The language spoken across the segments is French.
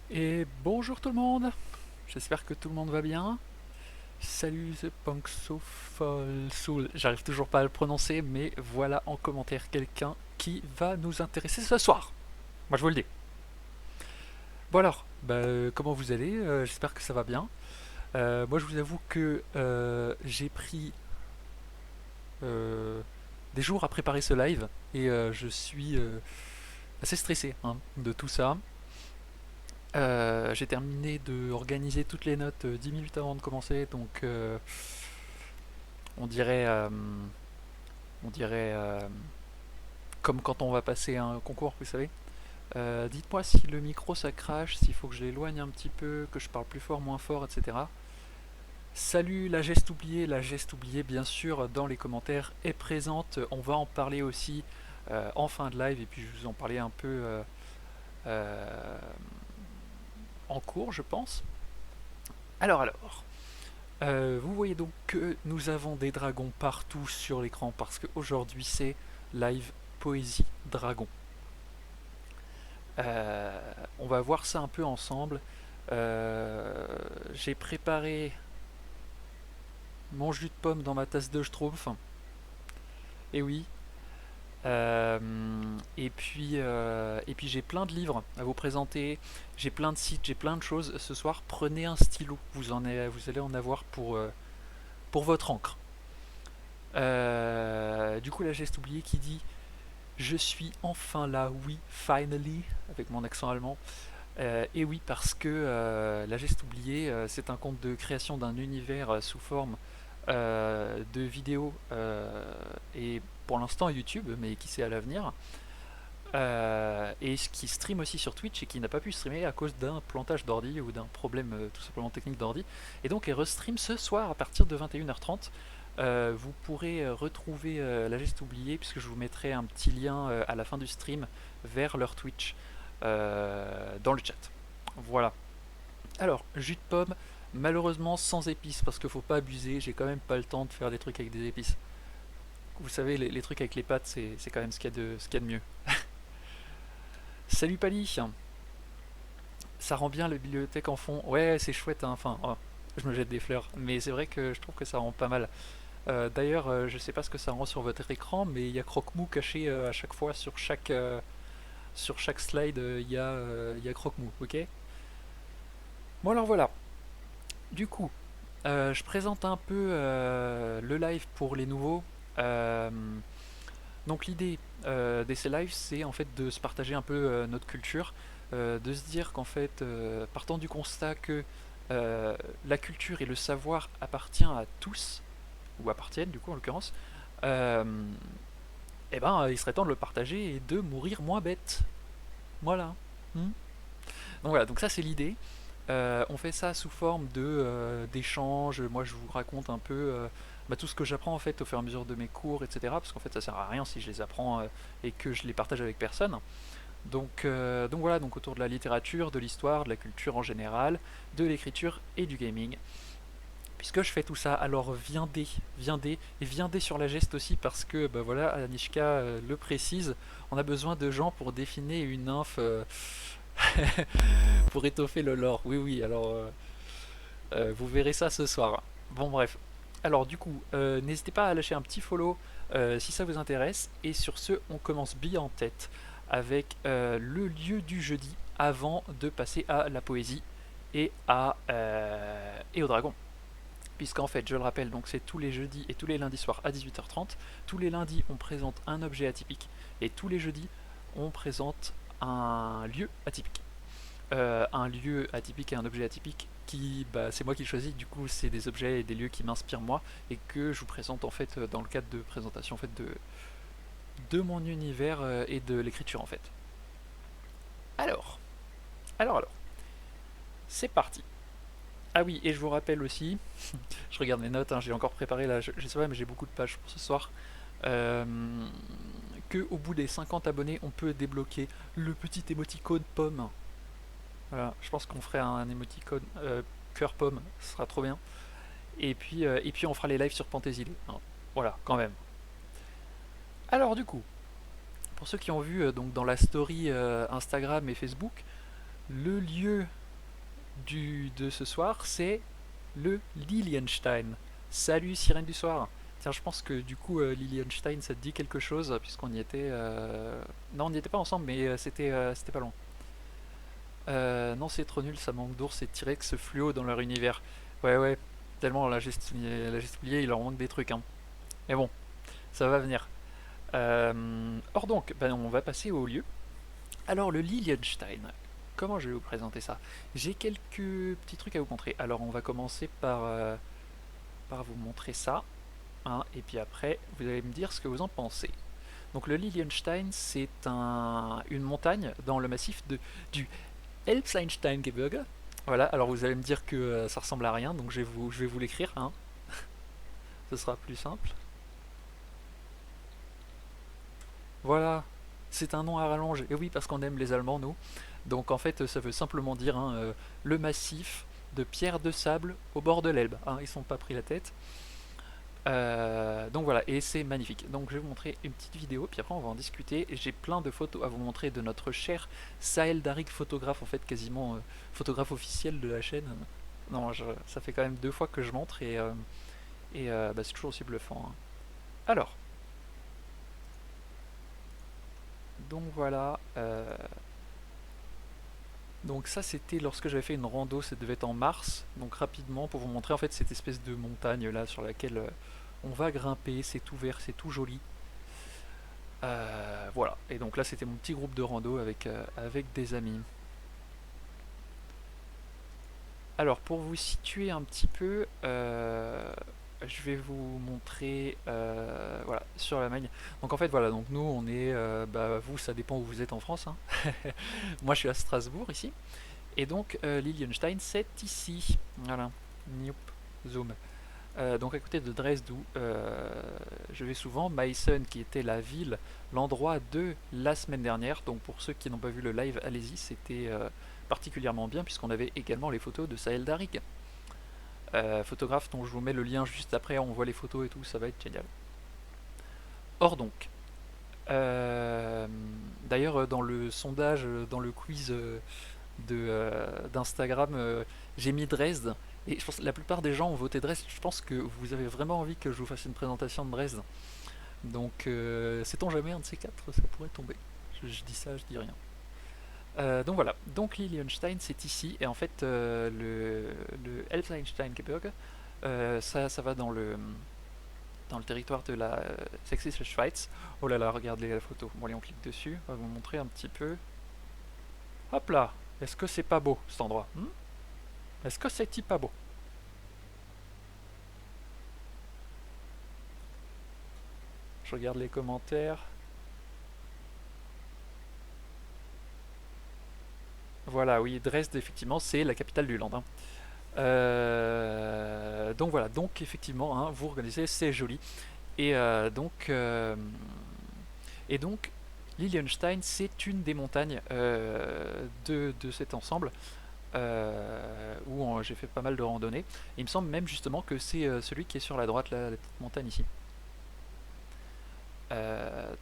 Et bonjour tout le monde, j'espère que tout le monde va bien. Salut The Punk Soul, j'arrive toujours pas à le prononcer, mais voilà en commentaire quelqu'un qui va nous intéresser ce soir. Moi je vous le dis. Bon alors, comment vous allez? J'espère que ça va bien. Moi je vous avoue que j'ai pris euh, des jours à préparer ce live et je suis assez stressé hein, de tout ça. J'ai terminé de organiser toutes les notes 10 minutes avant de commencer, donc on dirait, euh, on dirait comme quand on va passer un concours, vous savez. Dites-moi si le micro ça crache, s'il faut que je l'éloigne un petit peu, que je parle plus fort, moins fort, etc. Salut la geste oubliée bien sûr dans les commentaires est présente. On va en parler aussi en fin de live et puis je vous en parlais un peu euh, en cours, je pense. Alors, vous voyez donc que nous avons des dragons partout sur l'écran parce qu'aujourd'hui c'est live poésie dragon. On va voir ça un peu ensemble. J'ai préparé mon jus de pomme dans ma tasse de schtroumpf. Et oui. Et puis j'ai plein de livres à vous présenter. J'ai plein de sites, j'ai plein de choses. Ce soir, prenez un stylo. Vous allez en avoir pour votre encre. Du coup, là, j'ai oublié qui dit je suis enfin là, oui, finally, avec mon accent allemand. Et oui, parce que la geste oubliée, c'est un conte de création d'un univers sous forme de vidéos et pour l'instant YouTube, mais qui sait à l'avenir. Et qui stream aussi sur Twitch et qui n'a pas pu streamer à cause d'un plantage d'ordi ou d'un problème tout simplement technique d'ordi. Et donc elle restream ce soir à partir de 21h30. Vous pourrez retrouver la geste oubliée puisque je vous mettrai un petit lien à la fin du stream vers leur Twitch dans le chat. Voilà. Alors, jus de pomme, malheureusement sans épices parce qu'il faut pas abuser, j'ai quand même pas le temps de faire des trucs avec des épices. Vous savez, les trucs avec les pâtes, c'est quand même ce qu'il y a de mieux. Salut Pali, ça rend bien la bibliothèque en fond. Ouais, c'est chouette, hein. Enfin, oh, je me jette des fleurs, mais c'est vrai que je trouve que ça rend pas mal. D'ailleurs, je sais pas ce que ça rend sur votre écran, mais il y a Croque-Mou caché à chaque fois sur chaque slide. Il y a Croque-Mou, ok. Bon alors voilà. Du coup, je présente un peu le live pour les nouveaux. Euh, donc l'idée de ces lives, c'est en fait de se partager un peu notre culture, de se dire qu'en fait, partant du constat que la culture et le savoir appartient à tous, ou appartiennent du coup en l'occurrence, euh, eh ben il serait temps de le partager et de mourir moins bête. Voilà. Hmm. Donc voilà, donc ça c'est l'idée. On fait ça sous forme d'échanges. Moi, je vous raconte un peu tout ce que j'apprends en fait au fur et à mesure de mes cours, etc. Parce qu'en fait, ça sert à rien si je les apprends et que je les partage avec personne. Donc voilà, donc autour de la littérature, de l'histoire, de la culture en général, de l'écriture et du gaming. Puisque je fais tout ça, alors viendez sur la geste aussi parce que voilà, Anishka le précise, on a besoin de gens pour définir une inf pour étoffer le lore. Oui, oui, alors vous verrez ça ce soir. Bon, bref. Alors, du coup, n'hésitez pas à lâcher un petit follow si ça vous intéresse. Et sur ce, on commence bien en tête avec le lieu du jeudi avant de passer à la poésie et au dragon. Puisqu'en fait, je le rappelle, donc c'est tous les jeudis et tous les lundis soirs à 18h30. Tous les lundis, on présente un objet atypique. Et tous les jeudis, on présente un lieu atypique. Un lieu atypique et un objet atypique qui, c'est moi qui le choisis, du coup c'est des objets et des lieux qui m'inspirent moi et que je vous présente en fait dans le cadre de présentation en fait de mon univers et de l'écriture en fait. Alors, alors, c'est parti. Ah oui, et je vous rappelle aussi, je regarde mes notes, hein, j'ai encore préparé là, je sais pas mais j'ai beaucoup de pages pour ce soir, euh, que au bout des 50 abonnés on peut débloquer le petit émoticône pomme. Voilà, je pense qu'on ferait un émoticône cœur pomme, ce sera trop bien. Et puis on fera les lives sur Pantésil. Hein. Voilà, quand même. Alors du coup, pour ceux qui ont vu donc dans la story Instagram et Facebook, Le lieu de ce soir, c'est le Lilienstein. Salut Sirène du soir. Tiens, je pense que du coup, Lilienstein, ça te dit quelque chose, puisqu'on y était. Non, on n'y était pas ensemble, mais c'était pas loin. Non, c'est trop nul, ça manque d'ours et T-Rex fluo dans leur univers. Ouais, ouais, tellement la gestoulier, il leur manque des trucs, hein. Mais bon, ça va venir. Or donc, ben, on va passer au lieu. Alors, le Lilienstein, comment je vais vous présenter ça? J'ai quelques petits trucs à vous montrer. Alors, on va commencer par vous montrer ça, hein, et puis après, vous allez me dire ce que vous en pensez. Donc, le Lilienstein, c'est une montagne dans le massif du Elbseinsteingebirge. Voilà, alors vous allez me dire que ça ressemble à rien, donc je vais vous l'écrire, hein. Ce sera plus simple. Voilà, c'est un nom à rallonge. Et oui, parce qu'on aime les Allemands, nous. Donc en fait, ça veut simplement dire, hein, le massif de pierres de sable au bord de l'Elbe, hein. Ils sont pas pris la tête. Donc voilà, et c'est magnifique. Donc je vais vous montrer une petite vidéo, puis après on va en discuter. J'ai plein de photos à vous montrer de notre cher Sahel Darik, photographe, en fait quasiment photographe officiel de la chaîne. Non, ça fait quand même 2 fois que je montre et bah, c'est toujours aussi bluffant, hein. Alors, donc voilà. Donc ça c'était lorsque j'avais fait une rando, ça devait être en mars. Donc rapidement pour vous montrer en fait cette espèce de montagne là sur laquelle on va grimper, c'est tout vert, c'est tout joli. Voilà, et donc là c'était mon petit groupe de rando avec des amis. Alors pour vous situer un petit peu, je vais vous montrer voilà, sur la magne. Donc en fait voilà, donc nous on est, bah, vous ça dépend où vous êtes en France, hein. Moi je suis à Strasbourg ici, et donc Lilienstein c'est ici. Voilà, Nioup, zoom. Donc à côté de Dresde où je vais souvent, Meissen qui était la ville, l'endroit de la semaine dernière. Donc pour ceux qui n'ont pas vu le live, allez-y, c'était particulièrement bien puisqu'on avait également les photos de Sahel Darik, photographe dont je vous mets le lien juste après, on voit les photos et tout, ça va être génial. Or donc, d'ailleurs dans le sondage, dans le quiz d'Instagram, j'ai mis Dresde. Et je pense que la plupart des gens ont voté Dresde. Je pense que vous avez vraiment envie que je vous fasse une présentation de Dresde. Donc, sait-on jamais, un de ces quatre, ça pourrait tomber. Je dis ça, je dis rien. Donc voilà. Donc Lilienstein, c'est ici. Et en fait, le Elbseinsteingebirge, ça va dans le territoire de la Sächsische Schweiz. Oh là là, regardez la photo. Bon, allez, on clique dessus. On va vous montrer un petit peu. Hop là. Est-ce que c'est pas beau cet endroit, hmm? Est-ce que c'est pas beau? Je regarde les commentaires. Voilà, oui, Dresde, effectivement, c'est la capitale du Land, hein. Donc voilà, donc effectivement, hein, vous reconnaissez, c'est joli. Et donc, Lilienstein, c'est une des montagnes de cet ensemble où j'ai fait pas mal de randonnées. Il me semble même justement que c'est celui qui est sur la droite, la petite montagne ici.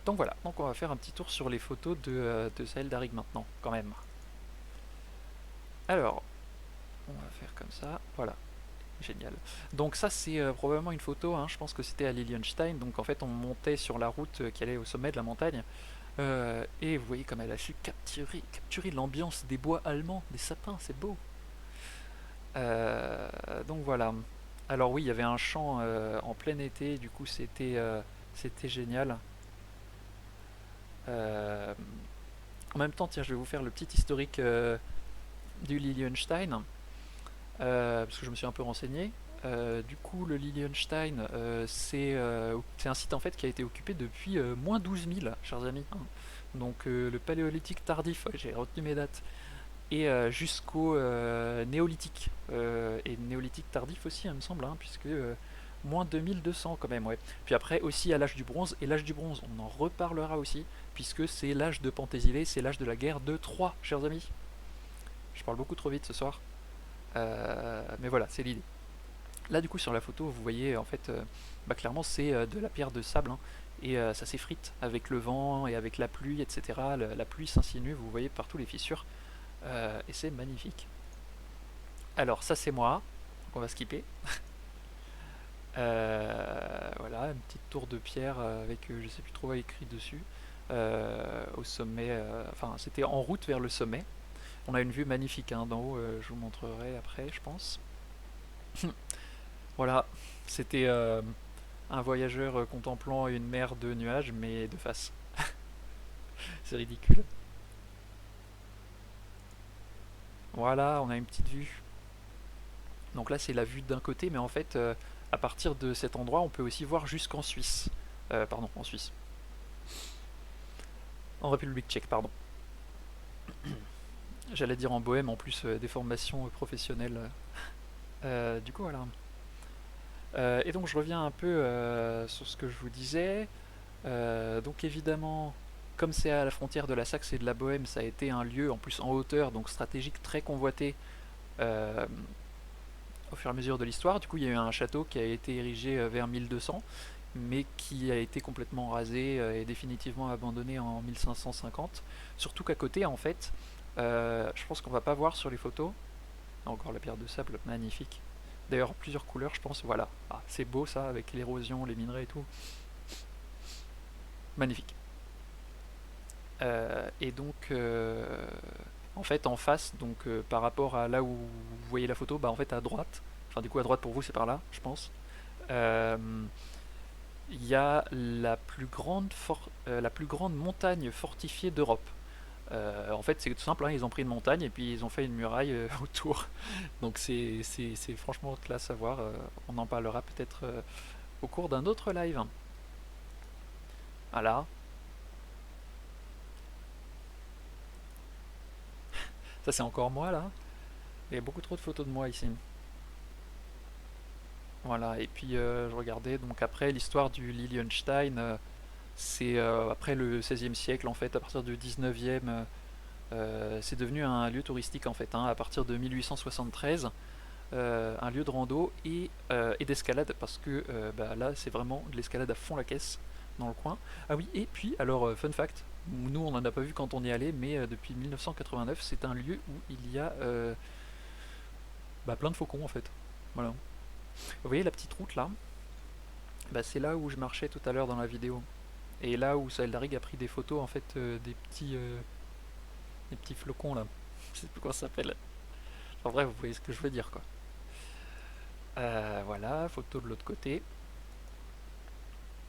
Donc voilà, donc on va faire un petit tour sur les photos de Sahel Darig maintenant, quand même. Alors, on va faire comme ça, voilà, génial. Donc ça c'est probablement une photo, hein, je pense que c'était à Lilienstein, donc en fait on montait sur la route qui allait au sommet de la montagne, et vous voyez comme elle a su capturer l'ambiance des bois allemands, des sapins, c'est beau. Donc voilà. Alors oui, il y avait un champ en plein été, du coup c'était génial. Euh, En même temps, tiens, je vais vous faire le petit historique du Lilienstein, parce que je me suis un peu renseigné. Du coup, le Lilienstein, c'est un site en fait qui a été occupé depuis moins 12 000, chers amis, hein. Donc le paléolithique tardif, ouais, j'ai retenu mes dates, et jusqu'au néolithique. Et néolithique tardif aussi, il me semble, hein, puisque moins 2200 quand même, ouais. Puis après aussi à l'âge du bronze, et l'âge du bronze, on en reparlera aussi, puisque c'est l'âge de Pentésilée, c'est l'âge de la guerre de Troie, chers amis. Je parle beaucoup trop vite ce soir, mais voilà, c'est l'idée. Là, du coup, sur la photo, vous voyez, en fait, bah, clairement, c'est de la pierre de sable, hein, et ça s'effrite avec le vent et avec la pluie, etc. La pluie s'insinue, vous voyez partout les fissures. Et c'est magnifique. Alors ça c'est moi, donc on va skipper. Voilà, une petite tour de pierre avec je sais plus trop écrit dessus. Au sommet, enfin c'était en route vers le sommet. On a une vue magnifique hein, d'en haut, je vous montrerai après je pense. Voilà, c'était un voyageur contemplant une mer de nuages mais de face. C'est ridicule. Voilà, on a une petite vue. Donc là c'est la vue d'un côté mais en fait à partir de cet endroit on peut aussi voir jusqu'en Suisse. Pardon, en Suisse. En République tchèque, pardon. J'allais dire en Bohème, en plus des formations professionnelles. Du coup, voilà. Et donc, je reviens un peu sur ce que je vous disais. Donc, évidemment, comme c'est à la frontière de la Saxe et de la Bohème, ça a été un lieu, en plus en hauteur, donc stratégique, très convoité euh, au fur et à mesure de l'histoire. Du coup, il y a eu un château qui a été érigé vers 1200, mais qui a été complètement rasé et définitivement abandonné en 1550. Surtout qu'à côté, en fait, je pense qu'on va pas voir sur les photos. Encore la pierre de sable, magnifique. D'ailleurs, plusieurs couleurs, je pense. Voilà. Ah, c'est beau ça, avec l'érosion, les minerais et tout. Magnifique. Et donc, en fait, en face, donc par rapport à là où vous voyez la photo, bah en fait à droite, enfin du coup à droite pour vous, c'est par là, je pense. euh, Il y a la plus grande montagne fortifiée d'Europe. En fait, c'est tout simple, hein, ils ont pris une montagne et puis ils ont fait une muraille autour. Donc c'est franchement classe à voir. On en parlera peut-être au cours d'un autre live. Voilà, ça c'est encore moi là. Il y a beaucoup trop de photos de moi ici. Voilà, et puis je regardais donc après l'histoire du Lilienstein. C'est après le XVIe siècle en fait, à partir du XIXe, c'est devenu un lieu touristique en fait, hein, à partir de 1873. Un lieu de rando et d'escalade parce que bah, là c'est vraiment de l'escalade à fond la caisse dans le coin. Ah oui, et puis alors fun fact, nous on n'en a pas vu quand on y allait, mais depuis 1989 c'est un lieu où il y a bah, plein de faucons en fait. Voilà. Vous voyez la petite route là, bah, c'est là où je marchais tout à l'heure dans la vidéo. Et là où Sahel Darig a pris des photos en fait des petits flocons là. Je sais plus comment ça s'appelle. En vrai, vous voyez ce que je veux dire quoi. Voilà, photo de l'autre côté.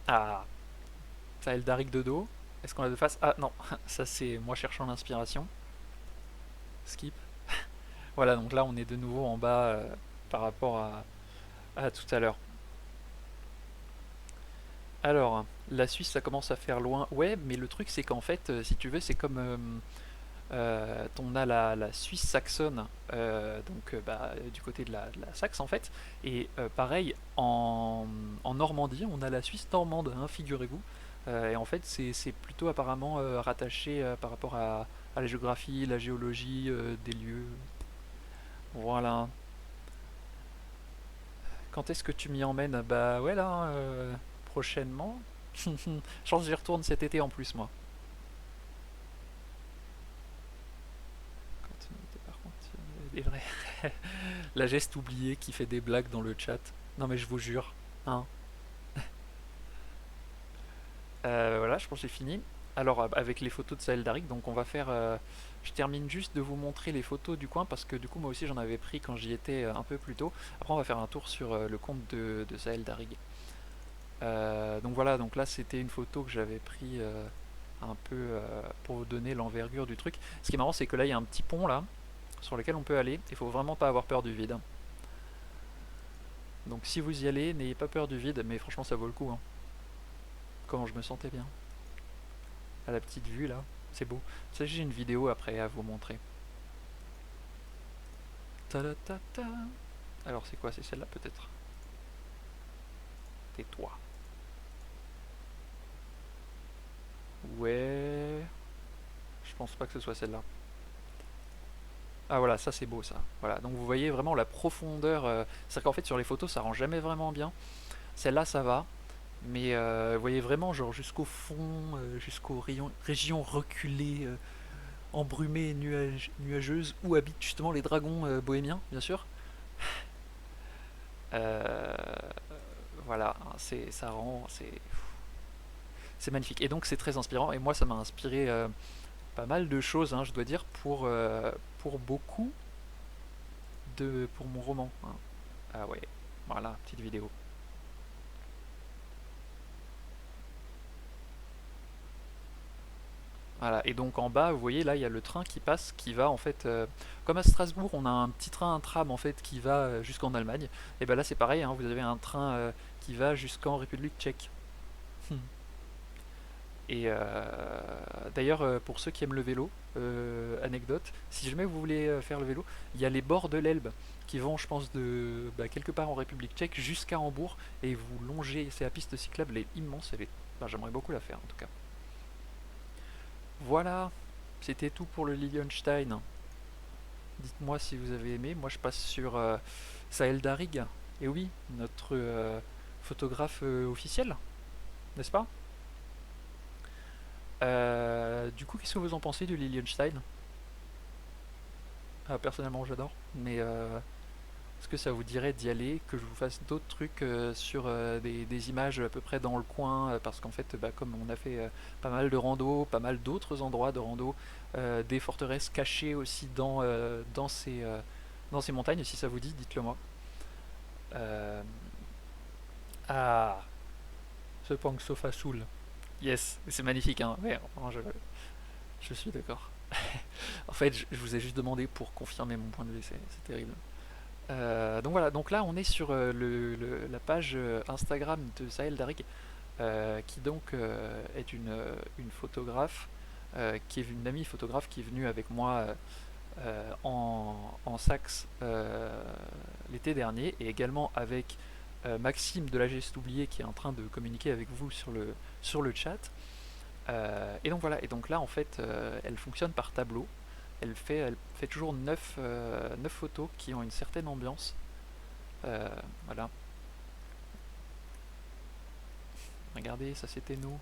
Ah, Sahel Darig de dos. Est-ce qu'on a de face? Ah non, ça c'est moi cherchant l'inspiration. Skip. Voilà, donc là on est de nouveau en bas par rapport à tout à l'heure. Alors, la Suisse ça commence à faire loin. Ouais, mais le truc c'est qu'en fait, si tu veux, c'est comme on a la Suisse saxonne, donc bah, du côté de la Saxe en fait, et pareil en Normandie, on a la Suisse normande, hein, figurez-vous. Et en fait, c'est plutôt apparemment rattaché par rapport à la géographie, la géologie des lieux. Voilà. Quand est-ce que tu m'y emmènes? Bah ouais là, prochainement. Je pense que j'y retourne cet été en plus moi. Continuité, par contre, il est vrai. La geste oubliée qui fait des blagues dans le chat. Non mais je vous jure. Hein. Voilà, je pense que j'ai fini. Alors avec les photos de Sahel Darik, donc on va faire... je termine juste de vous montrer les photos du coin parce que du coup moi aussi j'en avais pris quand j'y étais un peu plus tôt. Après on va faire un tour sur le compte de Sahel Darig. Donc voilà, donc là c'était une photo que j'avais pris un peu pour vous donner l'envergure du truc. Ce qui est marrant c'est que là il y a un petit pont là sur lequel on peut aller. Il faut vraiment pas avoir peur du vide. Donc si vous y allez, n'ayez pas peur du vide, mais franchement ça vaut le coup. Hein. Comment je me sentais bien. À la petite vue là, c'est beau. Ça j'ai une vidéo après à vous montrer. Ta-da-ta-ta. Alors c'est quoi? C'est celle-là peut-être? Tais-toi. Ouais. Je pense pas que ce soit celle-là. Ah voilà, ça c'est beau ça. Voilà, donc vous voyez vraiment la profondeur. C'est-à-dire qu'en fait sur les photos ça rend jamais vraiment bien. Celle-là ça va. Mais vous voyez vraiment genre jusqu'au fond, jusqu'aux régions reculées embrumée et nuageuse où habitent justement les dragons bohémiens, bien sûr. Euh, voilà, ça rend, c'est magnifique. Et donc c'est très inspirant. Et moi, ça m'a inspiré pas mal de choses, hein, je dois dire, pour beaucoup pour mon roman, hein. Ah ouais, voilà, petite vidéo. Voilà, et donc en bas, vous voyez, là, il y a le train qui passe, qui va en fait, comme à Strasbourg, on a un petit train, un tram en fait, qui va jusqu'en Allemagne. Et ben là, c'est pareil, hein, vous avez un train qui va jusqu'en République tchèque. Et d'ailleurs, pour ceux qui aiment le vélo, anecdote, si jamais vous voulez faire le vélo, il y a les bords de l'Elbe qui vont, je pense, de quelque part en République tchèque jusqu'à Hambourg, et vous longez, c'est la piste cyclable, elle est immense, j'aimerais beaucoup la faire en tout cas. Voilà, c'était tout pour le Lilienstein. Dites-moi si vous avez aimé. Moi, je passe sur Sahel Darig. Et oui, notre photographe officiel, n'est-ce pas? Du coup, qu'est-ce que vous en pensez du Lilienstein? Personnellement, j'adore. Mais est-ce que ça vous dirait d'y aller, que je vous fasse d'autres trucs sur des images à peu près dans le coin, parce qu'en fait, bah, comme on a fait pas mal de rando, pas mal d'autres endroits de rando, des forteresses cachées aussi dans ces montagnes, si ça vous dit, dites-le moi. Euh, ah, ce Pang Sofa Soul. Yes, c'est magnifique, hein. Ouais, vraiment, je suis d'accord. En fait, je vous ai juste demandé pour confirmer mon point de vue, c'est terrible. Donc voilà, donc là on est sur la page Instagram de Sahel Darig, qui donc est une photographe, qui est une amie photographe qui est venue avec moi en Saxe l'été dernier, et également avec Maxime de la Geste Oubliée qui est en train de communiquer avec vous sur le chat. Et donc voilà, et donc là en fait elle fonctionne par tableau. Elle fait toujours 9 photos qui ont une certaine ambiance. Euh, voilà, regardez, ça c'était nous.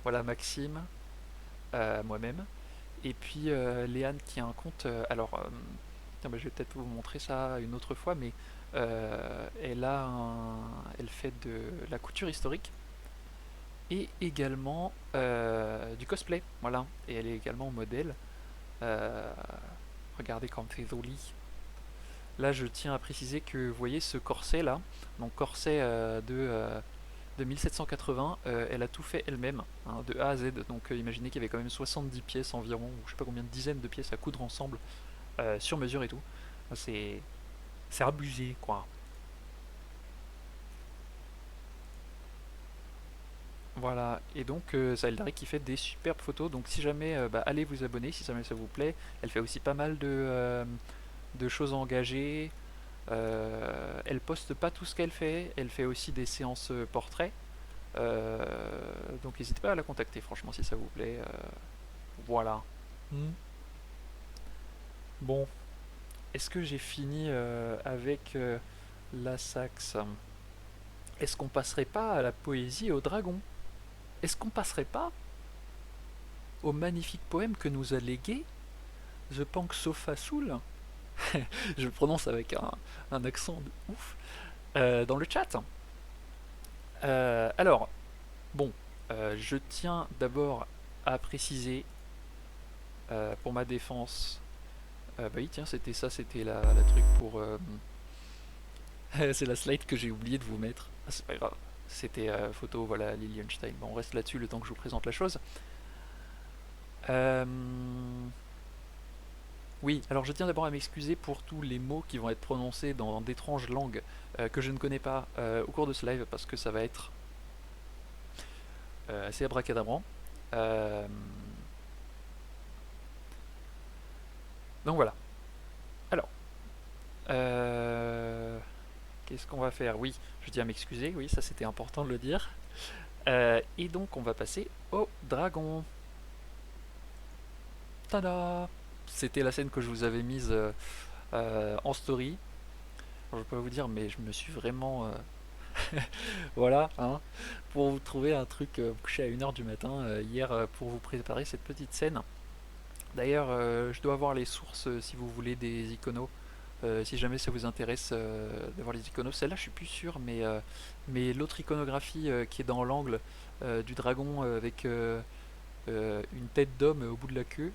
Voilà Maxime, moi-même. Et puis Léane qui a un compte. Tiens, bah, je vais peut-être vous montrer ça une autre fois, mais elle fait de la couture historique et également du cosplay. Voilà, et elle est également modèle. Euh, Regardez comme c'est joli. Là, je tiens à préciser que vous voyez ce corset là, donc corset de 1780, elle a tout fait elle-même, hein, de A à Z. Donc imaginez qu'il y avait quand même 70 pièces environ, ou je sais pas combien de dizaines de pièces à coudre ensemble, sur mesure et tout. C'est c'est abusé quoi. Voilà, et donc Zaldari qui fait des superbes photos, donc si jamais, bah, allez vous abonner si jamais ça vous plaît. Elle fait aussi pas mal de choses engagées. Elle poste pas tout ce qu'elle fait, elle fait aussi des séances portraits. Donc n'hésitez pas à la contacter, franchement, si ça vous plaît. Voilà. Hmm. Bon, est-ce que j'ai fini avec la saxe? Est-ce qu'on passerait pas à la poésie et au dragon? Est-ce qu'on passerait pas au magnifique poème que nous a légué The Pank Sofa Soul? Je le prononce avec un accent de ouf. Dans le chat. Alors, bon, je tiens d'abord à préciser pour ma défense. Bah oui, tiens, c'était ça, c'était la truc pour. C'est la slide que j'ai oublié de vous mettre. Ah, c'est pas grave. C'était photo, voilà, Lilienstein. Bon, on reste là-dessus le temps que je vous présente la chose. Euh, Oui, alors je tiens d'abord à m'excuser pour tous les mots qui vont être prononcés dans d'étranges langues que je ne connais pas au cours de ce live parce que ça va être assez abracadabrant. Euh, donc voilà. Alors, euh, qu'est-ce qu'on va faire? Oui, je tiens à m'excuser, oui, ça c'était important de le dire. Et donc on va passer au dragon. Tada! C'était la scène que je vous avais mise en story. Alors, je peux pas vous dire, mais je me suis vraiment Voilà, hein, pour vous trouver un truc, vous coucher à 1 heure du matin hier pour vous préparer cette petite scène. D'ailleurs, je dois avoir les sources si vous voulez des iconos. Si jamais ça vous intéresse d'avoir les iconos, celle-là je suis plus sûr, mais l'autre iconographie qui est dans l'angle du dragon avec une tête d'homme au bout de la queue,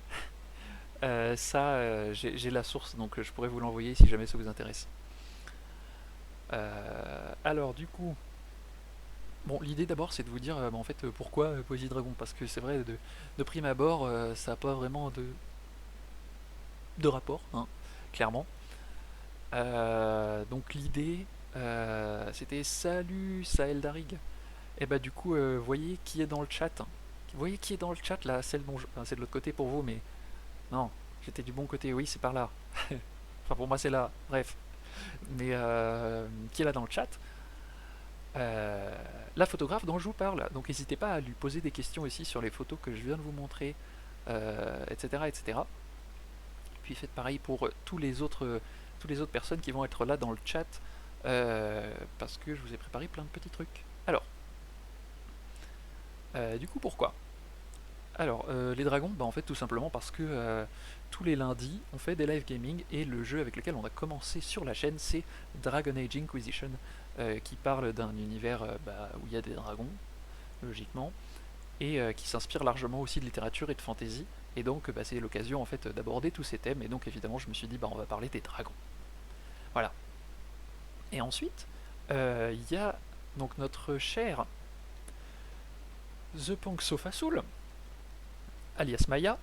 ça j'ai la source donc je pourrais vous l'envoyer si jamais ça vous intéresse. Alors du coup, bon l'idée d'abord c'est de vous dire bah, en fait pourquoi Poésie Dragon, parce que c'est vrai de prime abord ça n'a pas vraiment de rapport, hein, clairement. Donc l'idée, c'était salut Sahel Darig. Et bah du coup, voyez qui est dans le chat. Vous voyez qui est dans le chat là, celle dont enfin, c'est de l'autre côté pour vous, mais non, j'étais du bon côté, oui c'est par là. Enfin pour moi c'est là, bref. Mais qui est là dans le chat, euh, la photographe dont je vous parle. Donc n'hésitez pas à lui poser des questions aussi sur les photos que je viens de vous montrer, etc., etc. Puis faites pareil pour toutes les autres personnes qui vont être là dans le chat, parce que je vous ai préparé plein de petits trucs. Alors, du coup, pourquoi? Alors, les dragons, bah en fait tout simplement parce que tous les lundis, on fait des live gaming et le jeu avec lequel on a commencé sur la chaîne, c'est Dragon Age Inquisition, qui parle d'un univers bah, où il y a des dragons, logiquement, et qui s'inspire largement aussi de littérature et de fantasy. Et donc, bah, c'est l'occasion en fait d'aborder tous ces thèmes. Et donc, évidemment, je me suis dit, bah, on va parler des dragons. Voilà. Et ensuite, il y a donc notre cher The Punk Sofa Soul, alias Maya,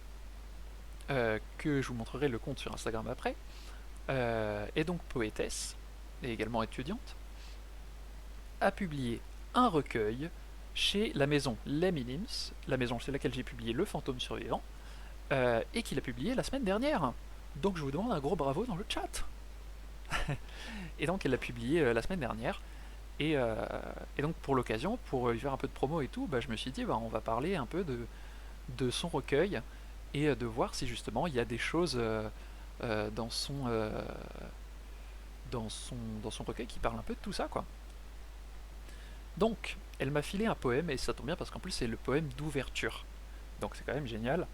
que je vous montrerai le compte sur Instagram après, et donc poétesse, et également étudiante, a publié un recueil chez la maison Les Minims, la maison chez laquelle j'ai publié Le Fantôme Survivant, et qu'il a publié la semaine dernière. Donc je vous demande un gros bravo dans le chat. Et donc elle l'a publié la semaine dernière. Et donc pour l'occasion, pour lui faire un peu de promo et tout, bah, je me suis dit bah, on va parler un peu de son recueil et de voir si justement il y a des choses dans dans son recueil qui parlent un peu de tout ça quoi. Donc elle m'a filé un poème et ça tombe bien parce qu'en plus c'est le poème d'ouverture. Donc c'est quand même génial.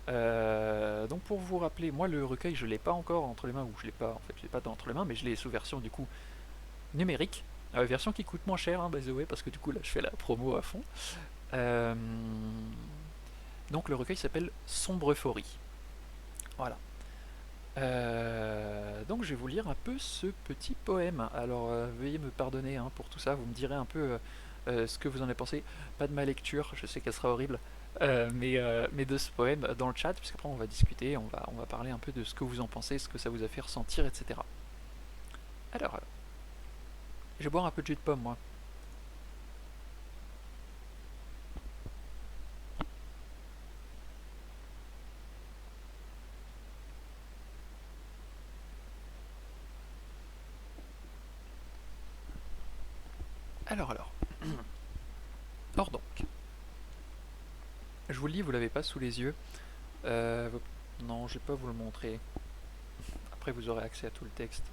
Donc pour vous rappeler, moi le recueil je l'ai pas encore entre les mains, ou je l'ai pas en fait je l'ai pas entre les mains, mais je l'ai sous version du coup numérique, version qui coûte moins cher hein, by the way, parce que du coup là je fais la promo à fond. Euh, donc le recueil s'appelle Sombre Euphorie. Voilà. Donc je vais vous lire un peu ce petit poème. Alors veuillez me pardonner hein, pour tout ça, vous me direz un peu ce que vous en avez pensé. Pas de ma lecture, je sais qu'elle sera horrible, mais de ce poème dans le chat, puisqu'après on va discuter, on va parler un peu de ce que vous en pensez, ce que ça vous a fait ressentir, etc. Alors, je vais boire un peu de jus de pomme moi. Alors. Or donc, je vous le lis, vous l'avez pas sous les yeux. Euh, non, je vais pas vous le montrer. Après, vous aurez accès à tout le texte.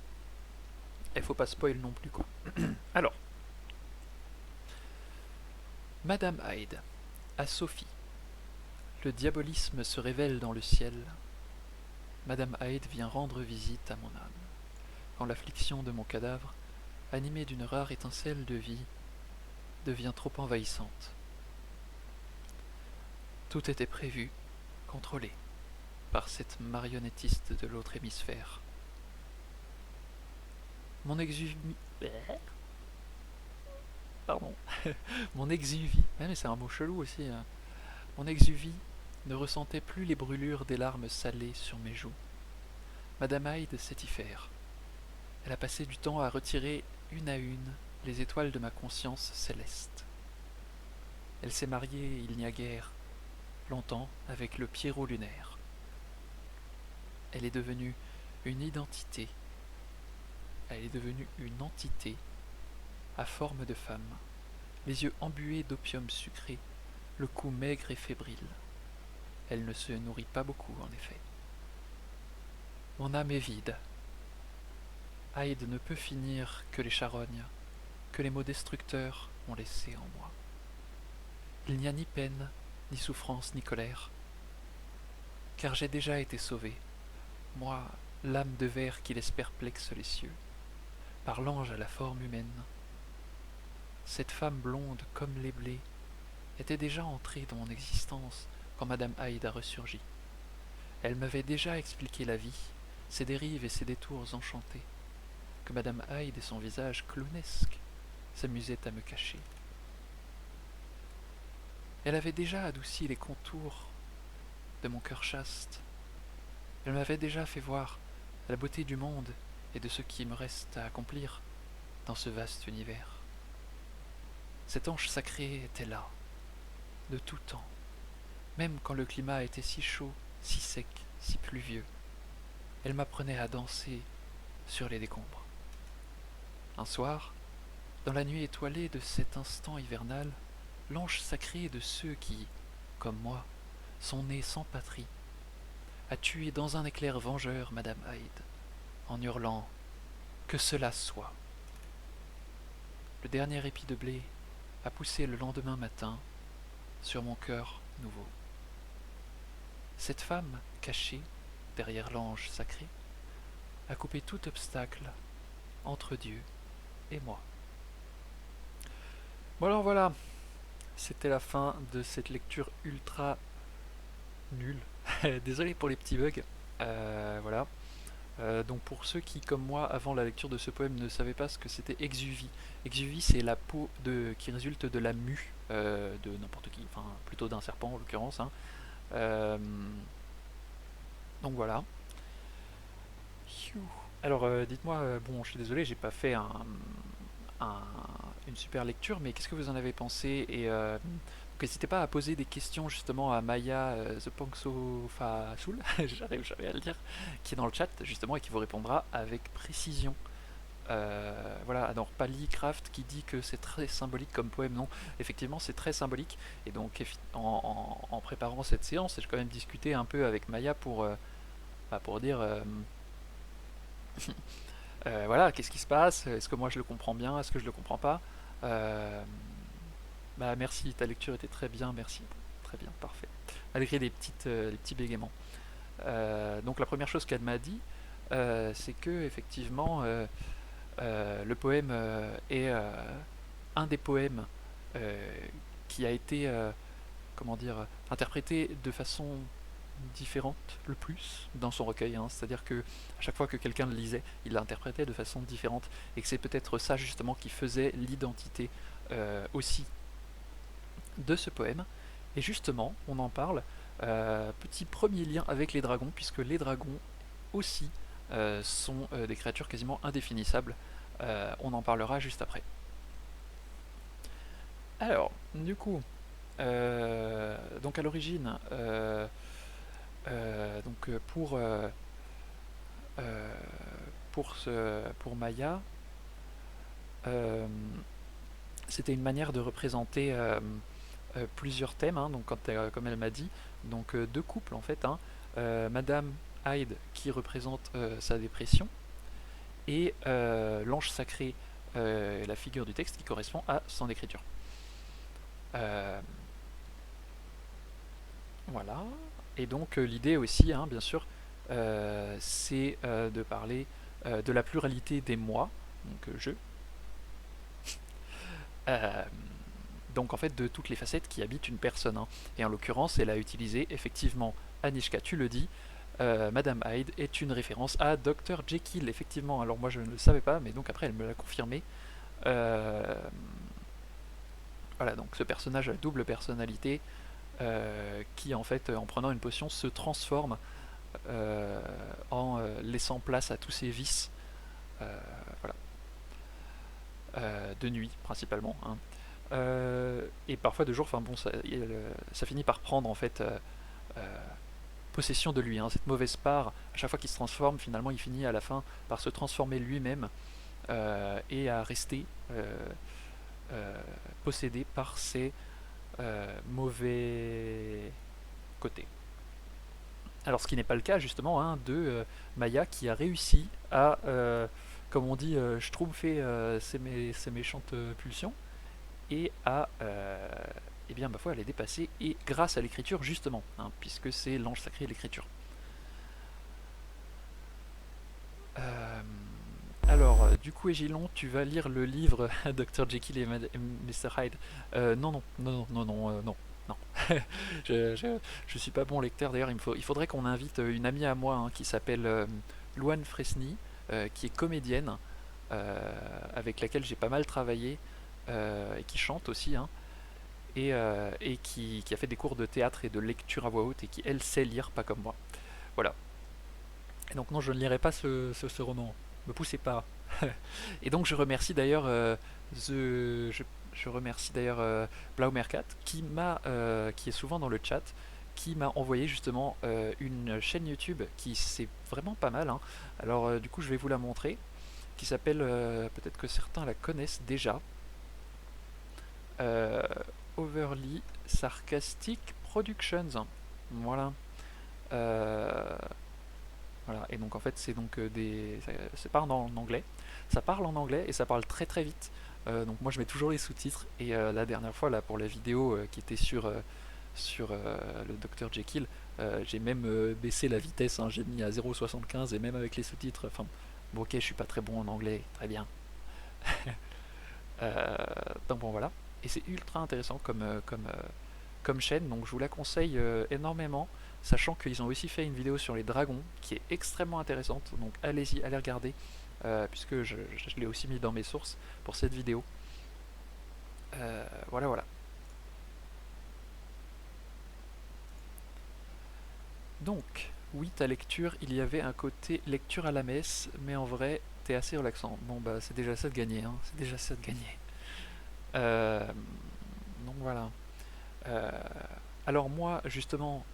Il faut pas spoil non plus, quoi. Alors, Madame Hyde, à Sophie. Le diabolisme se révèle dans le ciel. Madame Hyde vient rendre visite à mon âme. Quand l'affliction de mon cadavre, animée d'une rare étincelle de vie, devient trop envahissante. Tout était prévu, contrôlé, par cette marionnettiste de l'autre hémisphère. Mon exuvie... Pardon. Mon exuvie... mais c'est un mot chelou aussi. Hein. Mon exuvie ne ressentait plus les brûlures des larmes salées sur mes joues. Madame Hyde sait y faire. Elle a passé du temps à retirer une à une les étoiles de ma conscience céleste. Elle s'est mariée il n'y a guère longtemps avec le Pierrot lunaire. Elle est devenue une identité. Elle est devenue une entité à forme de femme, les yeux embués d'opium sucré, le cou maigre et fébrile. Elle ne se nourrit pas beaucoup, en effet. Mon âme est vide. Hyde ne peut finir que les charognes. que les mots destructeurs ont laissé en moi. Il n'y a ni peine, ni souffrance, ni colère, car j'ai déjà été sauvé, moi, l'âme de verre qui laisse perplexe les cieux, par l'ange à la forme humaine. Cette femme blonde comme les blés était déjà entrée dans mon existence quand Madame Hyde a ressurgi. Elle m'avait déjà expliqué la vie, ses dérives et ses détours enchantés, que Madame Hyde et son visage clownesque s'amusaient à me cacher. Elle avait déjà adouci les contours de mon cœur chaste. Elle m'avait déjà fait voir la beauté du monde et de ce qui me reste à accomplir dans ce vaste univers. Cet ange sacré était là, de tout temps, même quand le climat était si chaud, si sec, si pluvieux. Elle m'apprenait à danser sur les décombres. Un soir, dans la nuit étoilée de cet instant hivernal, l'ange sacré de ceux qui, comme moi, sont nés sans patrie, a tué dans un éclair vengeur Madame Hyde, en hurlant « Que cela soit !» Le dernier épi de blé a poussé le lendemain matin sur mon cœur nouveau. Cette femme, cachée derrière l'ange sacré, a coupé tout obstacle entre Dieu et moi. Bon alors voilà, c'était la fin de cette lecture ultra nulle. Désolé pour les petits bugs. Voilà. Donc pour ceux qui, comme moi, avant la lecture de ce poème, ne savaient pas ce que c'était exuvie. Exuvie, c'est la peau qui résulte de la mue de n'importe qui, enfin plutôt d'un serpent en l'occurrence. Hein. Euh, donc voilà. Alors dites-moi, bon je suis désolé, j'ai pas fait un- une super lecture, mais qu'est-ce que vous en avez pensé? Et donc, n'hésitez pas à poser des questions justement à Maya The Pongso Soul, j'arrive jamais à le dire, qui est dans le chat justement et qui vous répondra avec précision. Voilà, alors Pali-Craft qui dit que c'est très symbolique comme poème, non, effectivement c'est très symbolique, et donc en préparant cette séance, j'ai quand même discuté un peu avec Maya pour dire voilà, qu'est-ce qui se passe, est-ce que moi je le comprends bien, est-ce que je le comprends pas. Euh, Bah merci, ta lecture était très bien, merci, très bien, parfait, malgré les petits bégaiements. Donc la première chose qu'elle m'a dit, c'est que effectivement le poème est un des poèmes euh, qui a été, comment dire, interprété de façon différente le plus dans son recueil. Hein. C'est-à-dire que à chaque fois que quelqu'un le lisait, il l'interprétait de façon différente, et que c'est peut-être ça justement qui faisait l'identité aussi de ce poème. Et justement, on en parle. Petit premier lien avec les dragons, puisque les dragons aussi sont des créatures quasiment indéfinissables. On en parlera juste après. Alors, du coup, donc à l'origine, donc euh, pour Maya, euh, c'était une manière de représenter plusieurs thèmes, hein, donc comme elle m'a dit, donc deux couples en fait, hein, Madame Hyde qui représente sa dépression, et l'ange sacré, la figure du texte qui correspond à son écriture. Euh, voilà. Et donc l'idée aussi, hein, bien sûr, c'est de parler de la pluralité des moi, donc je, euh, donc en fait de toutes les facettes qui habitent une personne. Hein. Et en l'occurrence, elle a utilisé effectivement, Anishka, tu le dis, Madame Hyde est une référence à Dr Jekyll, effectivement. Alors moi je ne le savais pas, mais donc après elle me l'a confirmé. Euh, voilà, donc ce personnage à double personnalité qui en fait en prenant une potion se transforme en laissant place à tous ses vices, euh, voilà, de nuit principalement. Hein. Et parfois de jour, enfin bon, ça finit par prendre en fait euh, possession de lui. Hein. Cette mauvaise part, à chaque fois qu'il se transforme, finalement, il finit à la fin par se transformer lui-même et à rester euh, possédé par ses mauvais côtés. Alors, ce qui n'est pas le cas justement hein, de Maya qui a réussi à comme on dit, schtroumpfer ses méchantes pulsions et à eh bien, ma foi, à les dépasser, et grâce à l'écriture justement, hein, puisque c'est l'ange sacré de l'écriture. Euh, du coup, Egilon, tu vas lire le livre Dr. Jekyll et Mr. Hyde. Non, non, non, non, non, non, non. Je suis pas bon lecteur. D'ailleurs, il faudrait qu'on invite une amie à moi, hein, qui s'appelle Louane Fresny, qui est comédienne, avec laquelle j'ai pas mal travaillé, et qui chante aussi, hein, et qui a fait des cours de théâtre et de lecture à voix haute, et qui, elle, sait lire, pas comme moi. Voilà. Et donc non, je ne lirai pas ce roman. Me poussez pas. Et donc je remercie d'ailleurs je remercie d'ailleurs Blaumercat qui est souvent dans le chat, qui m'a envoyé justement une chaîne YouTube qui c'est vraiment pas mal, hein. Alors du coup je vais vous la montrer, qui s'appelle peut-être que certains la connaissent déjà, euh, Overly Sarcastic Productions. Voilà. Euh, Voilà, et donc en fait c'est donc ça parle en anglais, ça parle en anglais et ça parle très très vite. Donc moi je mets toujours les sous-titres, et la dernière fois là pour la vidéo qui était sur le Dr Jekyll, j'ai même baissé la vitesse, hein, j'ai mis à 0,75 et même avec les sous-titres. Enfin bon, ok, je suis pas très bon en anglais, très bien. Euh, donc bon voilà, et c'est ultra intéressant comme chaîne, donc je vous la conseille énormément, sachant qu'ils ont aussi fait une vidéo sur les dragons qui est extrêmement intéressante, donc allez-y, allez regarder, puisque je l'ai aussi mis dans mes sources pour cette vidéo. Voilà, voilà. Donc, oui, ta lecture, il y avait un côté lecture à la messe, mais en vrai, t'es assez relaxant. Bon, bah, c'est déjà ça de gagner, hein, c'est déjà ça de gagner. Euh, donc voilà. Euh, alors moi, justement,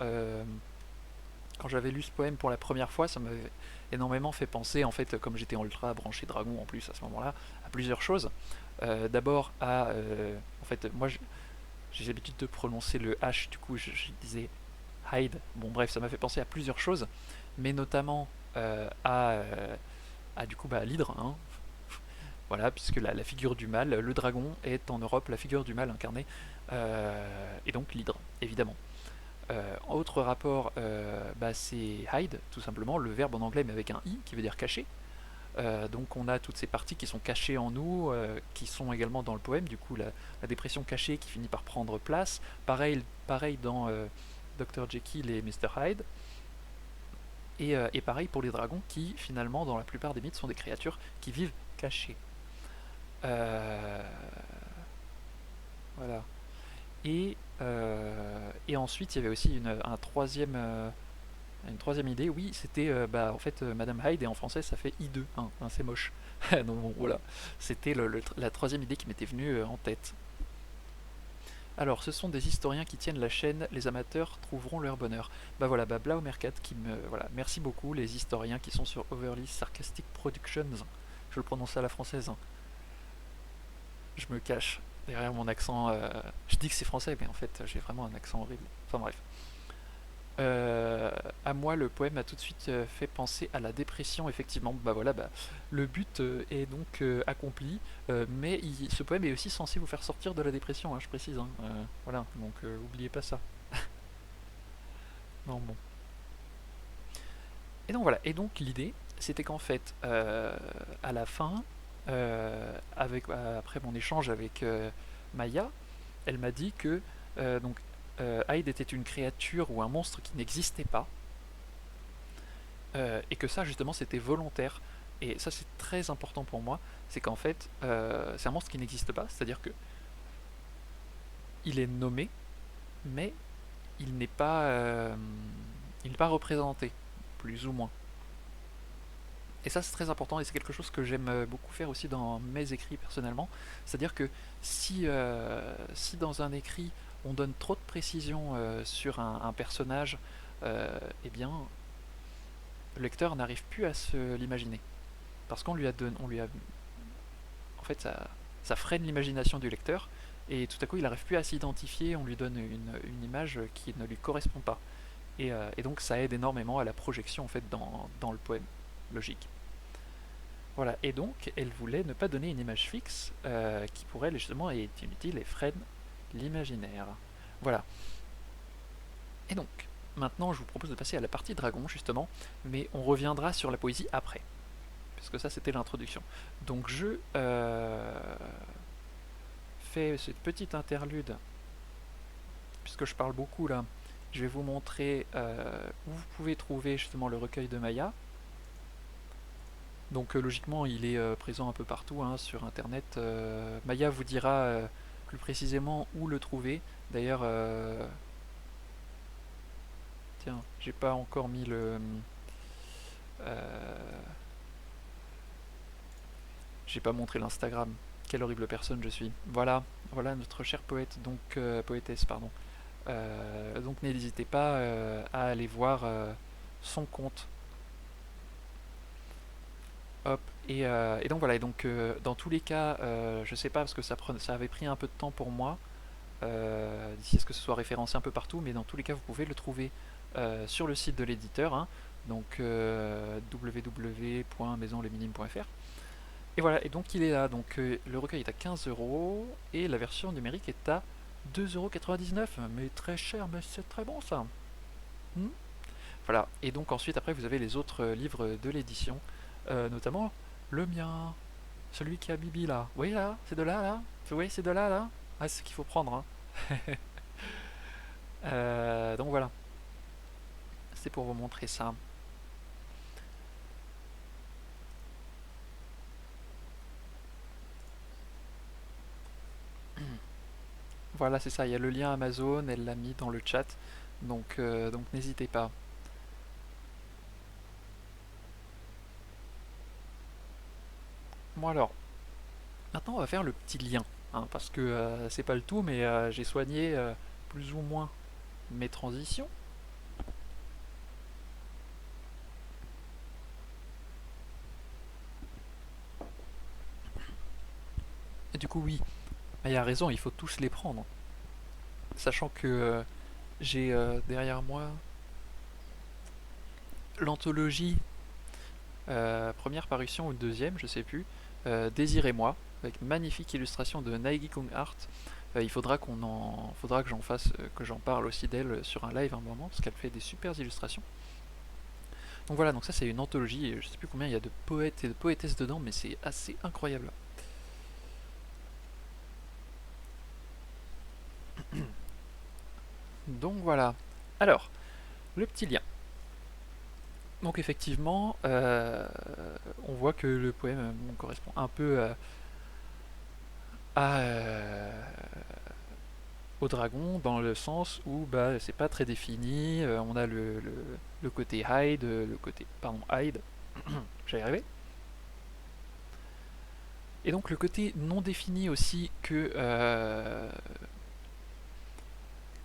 quand j'avais lu ce poème pour la première fois, ça m'avait énormément fait penser, en fait, comme j'étais ultra branché dragon en plus à ce moment-là, à plusieurs choses. D'abord à, en fait, moi j'ai l'habitude de prononcer le H, du coup je disais Hyde. Bon bref, ça m'a fait penser à plusieurs choses, mais notamment à du coup bah, l'hydre, hein. Voilà, puisque la figure du mal, le dragon est en Europe la figure du mal incarnée, et donc l'hydre, évidemment. Autre rapport, bah, c'est hide, tout simplement, le verbe en anglais mais avec un i qui veut dire caché. Donc on a toutes ces parties qui sont cachées en nous, qui sont également dans le poème, du coup la dépression cachée qui finit par prendre place. Pareil dans Dr. Jekyll et Mr. Hyde. Et pareil pour les dragons qui finalement dans la plupart des mythes sont des créatures qui vivent cachées. Euh, voilà. Et ensuite il y avait aussi une troisième idée, oui, c'était bah, en fait Madame Hyde, et en français ça fait I2, hein, hein, c'est moche. Donc bon, voilà, c'était la troisième idée qui m'était venue en tête. Alors, ce sont des historiens qui tiennent la chaîne, les amateurs trouveront leur bonheur. Bah voilà, bah Blaumercat qui me. Voilà, merci beaucoup les historiens qui sont sur Overly Sarcastic Productions. Je le prononce à la française, hein. Je me cache derrière mon accent. Je dis que c'est français, mais en fait j'ai vraiment un accent horrible. Enfin bref. À moi, le poème a tout de suite fait penser à la dépression, effectivement. Bah voilà, bah, le but est donc accompli, mais ce poème est aussi censé vous faire sortir de la dépression, hein, je précise, hein. Voilà, donc oubliez pas ça. Non, bon. Et donc voilà, et donc l'idée, c'était qu'en fait, à la fin, après mon échange avec Maya, elle m'a dit que donc Hyde était une créature ou un monstre qui n'existait pas, et que ça justement c'était volontaire. Et ça c'est très important pour moi, c'est qu'en fait c'est un monstre qui n'existe pas, c'est-à-dire que il est nommé, mais il n'est pas, il n'est pas représenté, plus ou moins. Et ça c'est très important, et c'est quelque chose que j'aime beaucoup faire aussi dans mes écrits personnellement, c'est-à-dire que si dans un écrit on donne trop de précision sur un personnage, eh bien le lecteur n'arrive plus à se l'imaginer, parce qu'on lui a donné, on lui a, en fait, ça freine l'imagination du lecteur, et tout à coup il n'arrive plus à s'identifier, on lui donne une image qui ne lui correspond pas. Et donc ça aide énormément à la projection en fait dans le poème. Logique. Voilà, et donc elle voulait ne pas donner une image fixe qui pour elle justement est inutile et freine l'imaginaire. Voilà, et donc maintenant je vous propose de passer à la partie dragon justement, mais on reviendra sur la poésie après, puisque ça c'était l'introduction. Donc je fais cette petite interlude, puisque je parle beaucoup là, je vais vous montrer où vous pouvez trouver justement le recueil de Maya. Donc logiquement, il est présent un peu partout hein, sur Internet. Maya vous dira plus précisément où le trouver. D'ailleurs, tiens, j'ai pas encore mis le... euh, j'ai pas montré l'Instagram. Quelle horrible personne je suis. Voilà, voilà notre chère poète, donc poétesse, pardon. Donc n'hésitez pas à aller voir son compte. Hop. Et donc voilà, et donc dans tous les cas, je sais pas parce que ça avait pris un peu de temps pour moi, d'ici à ce que ce soit référencé un peu partout, mais dans tous les cas, vous pouvez le trouver sur le site de l'éditeur, hein, donc www.maisonlesminimes.fr. Et voilà, et donc il est là, donc le recueil est à 15 € et la version numérique est à 2,99 €. Mais très cher, mais c'est très bon ça. Hmm. Voilà, et donc ensuite, après, vous avez les autres livres de l'édition, notamment le mien, celui qui a Bibi là. Oui, là, c'est de là, là. Oui, c'est de là, là. Ah, c'est ce qu'il faut prendre, hein. Donc voilà, c'est pour vous montrer ça. Voilà, c'est ça, il y a le lien Amazon, elle l'a mis dans le chat, donc n'hésitez pas. Bon alors, maintenant on va faire le petit lien, hein, parce que c'est pas le tout, mais j'ai soigné plus ou moins mes transitions. Et du coup oui, il a raison, il faut tous les prendre. Sachant que j'ai derrière moi l'anthologie, première parution ou deuxième, je sais plus, Désirez-moi, avec une magnifique illustration de Naegi Kung Art. Il faudra que j'en fasse, que j'en parle aussi d'elle sur un live un moment, parce qu'elle fait des super illustrations. Donc voilà, donc ça c'est une anthologie, et je sais plus combien il y a de poètes et de poétesses dedans, mais c'est assez incroyable. Donc voilà. Alors, le petit lien. Donc effectivement, on voit que le poème correspond un peu au dragon dans le sens où bah, c'est pas très défini. On a le côté hide, le côté pardon hide, j'allais arriver. Et donc le côté non défini aussi que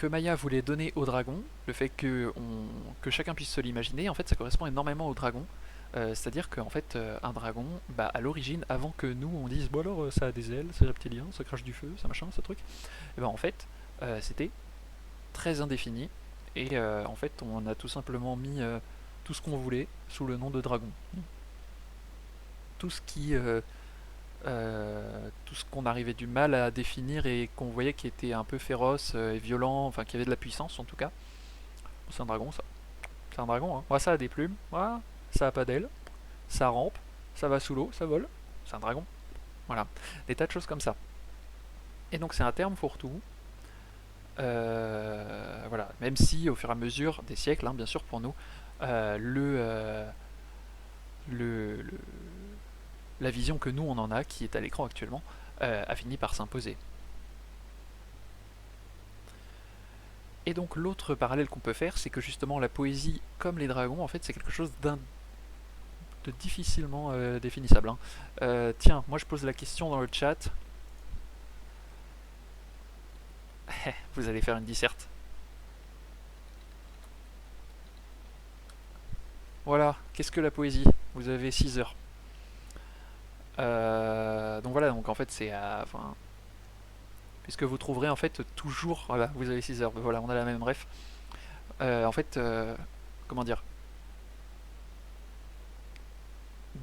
Maya voulait donner au dragon, le fait que chacun puisse se l'imaginer, en fait ça correspond énormément au dragon. C'est-à-dire qu'en fait, un dragon, bah, à l'origine, avant que nous on dise bon alors ça a des ailes, c'est reptilien, ça crache du feu, ça machin, ça truc, et ben en fait c'était très indéfini et en fait on a tout simplement mis tout ce qu'on voulait sous le nom de dragon. Tout ce qui tout ce qu'on arrivait du mal à définir et qu'on voyait qui était un peu féroce et violent, enfin qui avait de la puissance en tout cas. C'est un dragon ça. C'est un dragon, hein. Ouais, ça a des plumes, ouais, ça a pas d'ailes, ça rampe, ça va sous l'eau, ça vole. C'est un dragon. Voilà. Des tas de choses comme ça. Et donc c'est un terme fourre-tout. Voilà. Même si au fur et à mesure des siècles, hein, bien sûr pour nous, le, la vision que nous on en a, qui est à l'écran actuellement, a fini par s'imposer. Et donc l'autre parallèle qu'on peut faire, c'est que justement la poésie, comme les dragons, en fait, c'est quelque chose de difficilement définissable, hein. Tiens, moi je pose la question dans le chat. Vous allez faire une disserte. Voilà, qu'est-ce que la poésie? Vous avez 6 heures. Donc voilà, donc en fait c'est enfin, puisque vous trouverez en fait toujours, voilà, vous avez 6 heures, voilà, on a la même bref. En fait, comment dire,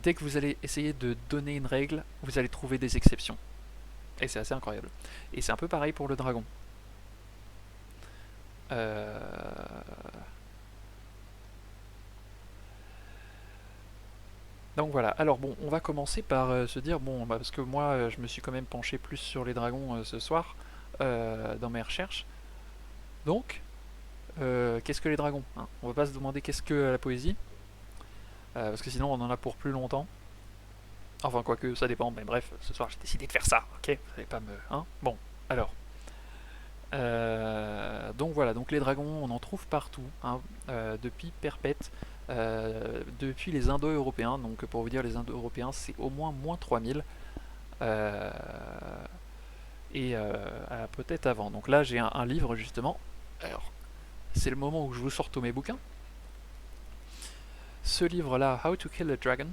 dès que vous allez essayer de donner une règle, vous allez trouver des exceptions. Et c'est assez incroyable. Et c'est un peu pareil pour le dragon. Euh, Donc voilà, alors bon, on va commencer par se dire, bon, bah, parce que moi je me suis quand même penché plus sur les dragons ce soir dans mes recherches. Donc, qu'est-ce que les dragons, hein? On va pas se demander qu'est-ce que la poésie, parce que sinon on en a pour plus longtemps. Enfin, quoique, ça dépend, mais bref, ce soir j'ai décidé de faire ça, ok? Vous allez pas me. Hein? Bon, alors. Donc voilà, donc les dragons, on en trouve partout, hein, depuis perpète, depuis les Indo-Européens. Donc pour vous dire, les Indo-Européens, c'est au moins 3000, euh, et peut-être avant. Donc là, j'ai un livre justement. Alors, c'est le moment où je vous sors tous mes bouquins. Ce livre-là, How to Kill a Dragon,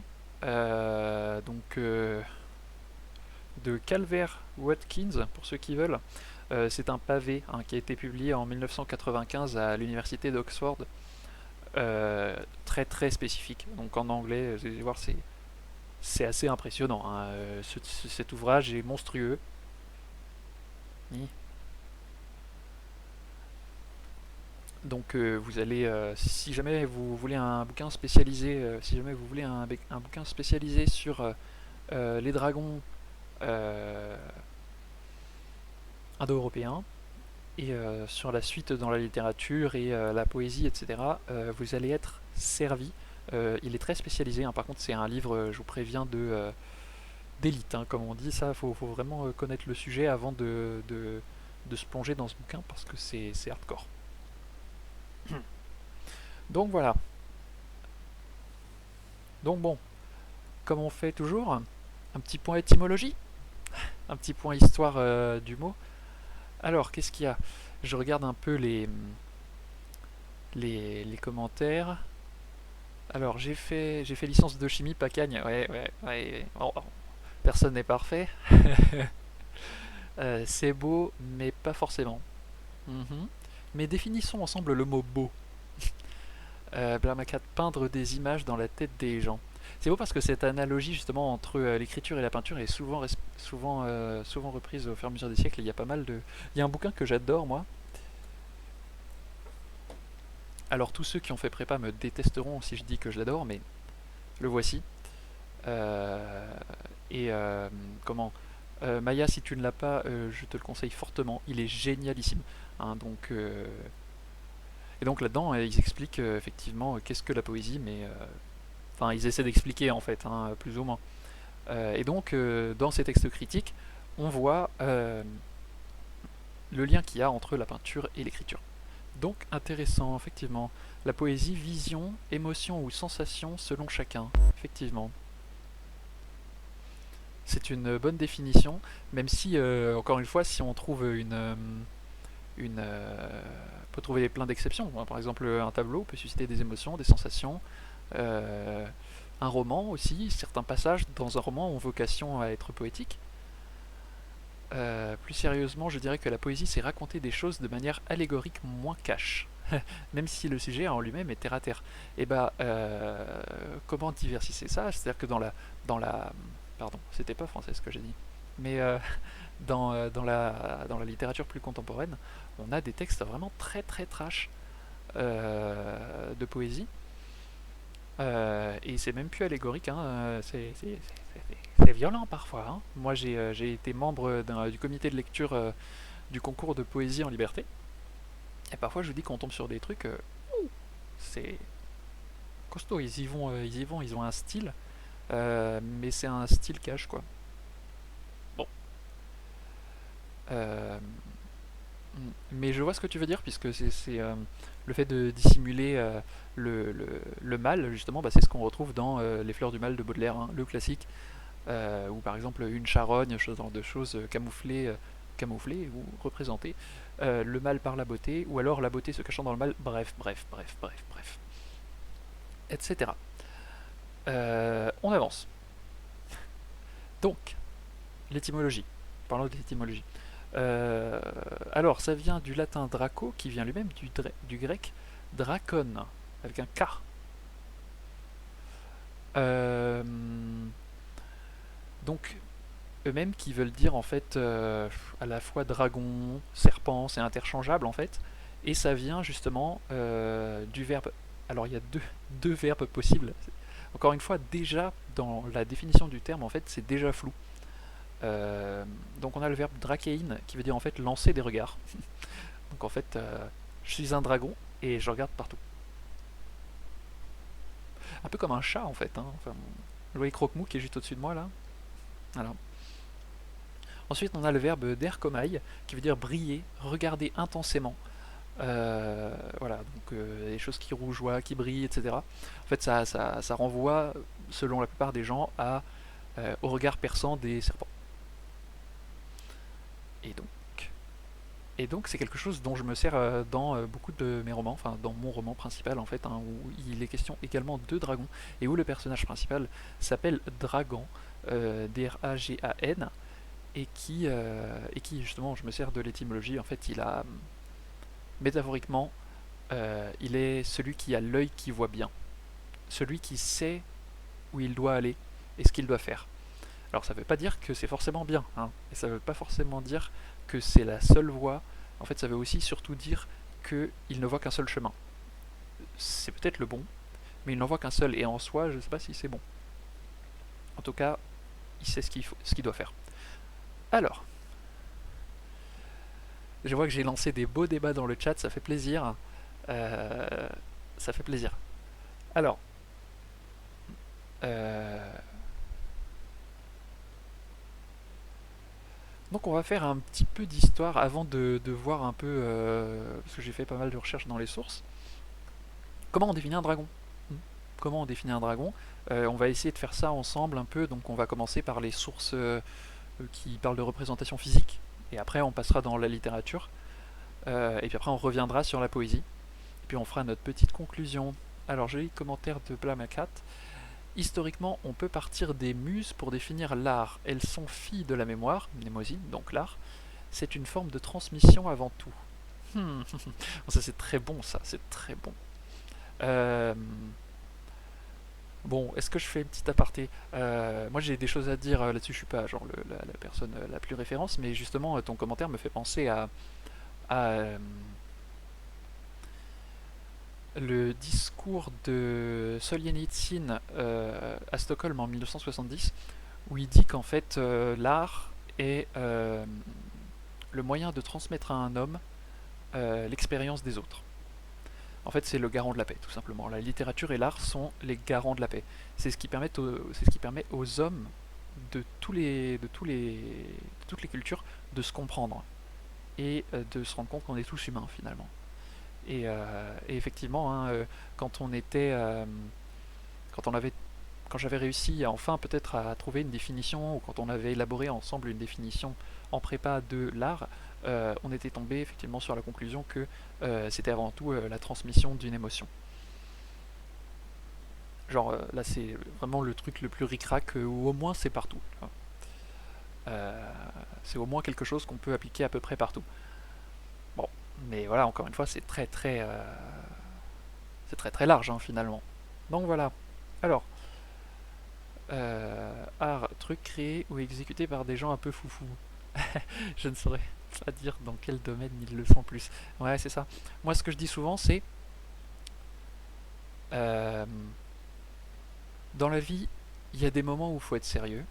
de Calvert Watkins, pour ceux qui veulent. C'est un pavé, hein, qui a été publié en 1995 à l'université d'Oxford, très très spécifique. Donc en anglais, vous allez voir, c'est assez impressionnant, hein. Cet ouvrage est monstrueux. Donc vous allez, si jamais vous voulez un bouquin spécialisé, si jamais vous voulez un bouquin spécialisé sur les dragons euh, indo-européens, et sur la suite dans la littérature et la poésie, etc., vous allez être servi. Il est très spécialisé, hein. Par contre c'est un livre, je vous préviens, d'élite, hein, comme on dit. Ça, faut vraiment connaître le sujet avant de se plonger dans ce bouquin, parce que c'est hardcore. Donc voilà. Donc bon, comme on fait toujours, un petit point étymologie, un petit point histoire du mot. Alors, qu'est-ce qu'il y a? Je regarde un peu les commentaires. Alors, j'ai fait licence de chimie, Pacagne. Ouais, ouais, ouais. Oh, oh. Personne n'est parfait. C'est beau, mais pas forcément. Mhm. Mais définissons ensemble le mot beau. Blamacat, peindre des images dans la tête des gens. C'est beau parce que cette analogie justement entre l'écriture et la peinture est souvent reprise au fur et à mesure des siècles. Il y a pas mal de. Il y a un bouquin que j'adore, moi. Alors tous ceux qui ont fait prépa me détesteront si je dis que je l'adore, mais le voici. Euh, et comment Maya, si tu ne l'as pas, je te le conseille fortement. Il est génialissime, hein. Et donc là-dedans, ils expliquent effectivement qu'est-ce que la poésie, mais enfin ils essaient d'expliquer en fait, hein, plus ou moins. Et donc dans ces textes critiques, on voit le lien qu'il y a entre la peinture et l'écriture. Donc intéressant, effectivement. La poésie, vision, émotion ou sensation selon chacun, effectivement. C'est une bonne définition, même si, encore une fois, si on trouve on peut trouver plein d'exceptions. Par exemple, un tableau peut susciter des émotions, des sensations. Euh, un roman aussi, certains passages dans un roman ont vocation à être poétiques. Plus sérieusement, je dirais que la poésie, c'est raconter des choses de manière allégorique moins cash, même si le sujet en lui-même est terre à terre. Et bah, comment diversifier ça? C'est-à-dire que pardon, c'était pas français ce que j'ai dit, mais dans la littérature plus contemporaine, on a des textes vraiment très très trash de poésie. Et c'est même plus allégorique, hein. C'est violent parfois, hein. Moi j'ai été membre du comité de lecture du concours de poésie en liberté. Et parfois je vous dis qu'on tombe sur des trucs, c'est costaud. Ils y vont, ils ont un style, mais c'est un style cash, quoi. Bon. Euh, mais je vois ce que tu veux dire, puisque c'est le fait de dissimuler le mal, justement, bah, c'est ce qu'on retrouve dans Les Fleurs du Mal de Baudelaire, hein, le classique, ou par exemple une charogne, ce genre de choses camouflées ou représentées, le mal par la beauté, ou alors la beauté se cachant dans le mal, bref, bref, bref, bref, bref, etc. On avance. Donc, l'étymologie. Parlons de l'étymologie. Alors, ça vient du latin draco, qui vient lui-même du grec dracon, avec un K. Euh, Donc eux-mêmes qui veulent dire en fait à la fois dragon, serpent, c'est interchangeable en fait, et ça vient justement du verbe. Alors il y a deux verbes possibles. Encore une fois, déjà dans la définition du terme, en fait, c'est déjà flou. Euh, donc on a le verbe drakein qui veut dire en fait lancer des regards. Donc en fait, je suis un dragon et je regarde partout. Un peu comme un chat en fait. Hein. Enfin, vous voyez Croque-Mou qui est juste au-dessus de moi là. Voilà. Ensuite, on a le verbe derkomai qui veut dire briller, regarder intensément. Voilà, donc des choses qui rougeoient, qui brillent, etc. En fait, ça renvoie, selon la plupart des gens, au regard perçant des serpents. Et donc, et donc, c'est quelque chose dont je me sers dans beaucoup de mes romans, enfin dans mon roman principal en fait, hein, où il est question également de dragons et où le personnage principal s'appelle Dragan, Dragan, et qui justement, je me sers de l'étymologie. En fait, il a métaphoriquement, il est celui qui a l'œil qui voit bien, celui qui sait où il doit aller et ce qu'il doit faire. Alors ça ne veut pas dire que c'est forcément bien, hein, et ça ne veut pas forcément dire que c'est la seule voie. En fait, ça veut aussi surtout dire qu'il ne voit qu'un seul chemin. C'est peut-être le bon, mais il n'en voit qu'un seul, et en soi, je ne sais pas si c'est bon. En tout cas, il sait ce qu'il doit faire. Alors, je vois que j'ai lancé des beaux débats dans le chat, ça fait plaisir. Euh, Ça fait plaisir. Alors, euh, donc on va faire un petit peu d'histoire avant de voir un peu, parce que j'ai fait pas mal de recherches dans les sources. Comment on définit un dragon? Comment on définit un dragon? On va essayer de faire ça ensemble un peu, donc on va commencer par les sources qui parlent de représentation physique, et après on passera dans la littérature, et puis après on reviendra sur la poésie, et puis on fera notre petite conclusion. Alors joli commentaire de Blamacat. Historiquement, on peut partir des muses pour définir l'art. Elles sont filles de la mémoire, mnémosyne, donc l'art. C'est une forme de transmission avant tout. Ça c'est très bon, ça, c'est très bon. Euh, Bon, est-ce que je fais une petite aparté? Moi j'ai des choses à dire là-dessus, je suis pas genre la personne la plus référence, mais justement ton commentaire me fait penser à le discours de Solzhenitsyn à Stockholm en 1970, où il dit qu'en fait l'art est le moyen de transmettre à un homme l'expérience des autres. En fait, c'est le garant de la paix, tout simplement. La littérature et l'art sont les garants de la paix. C'est ce qui permet aux hommes de toutes les cultures de se comprendre et de se rendre compte qu'on est tous humains finalement. Et effectivement, hein, quand on était, quand on avait, quand j'avais réussi enfin peut-être à trouver une définition, ou quand on avait élaboré ensemble une définition en prépa de l'art, on était tombé effectivement sur la conclusion que c'était avant tout la transmission d'une émotion. Genre là c'est vraiment le truc le plus ric-rac, ou au moins c'est partout. C'est au moins quelque chose qu'on peut appliquer à peu près partout. Bon, mais voilà, encore une fois, c'est très très large hein, finalement. Donc voilà. Alors, art, truc créé ou exécuté par des gens un peu foufou. Je ne saurais pas dire dans quel domaine ils le sont plus. Ouais, c'est ça. Moi, ce que je dis souvent, c'est euh, dans la vie, il y a des moments où il faut être sérieux,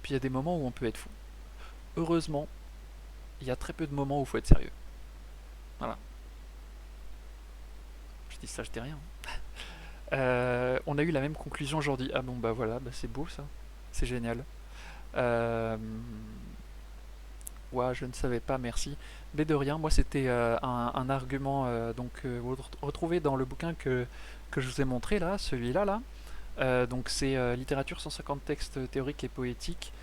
puis il y a des moments où on peut être fou. Heureusement, il y a très peu de moments où il faut être sérieux. Voilà. Je dis ça, je dis rien. On a eu la même conclusion aujourd'hui. Ah bon, bah voilà, bah c'est beau ça. C'est génial. Euh, ouais, je ne savais pas, merci. Mais de rien, moi c'était un argument retrouvé dans le bouquin que je vous ai montré là, celui-là là. Donc c'est Littérature 150 textes théoriques et poétiques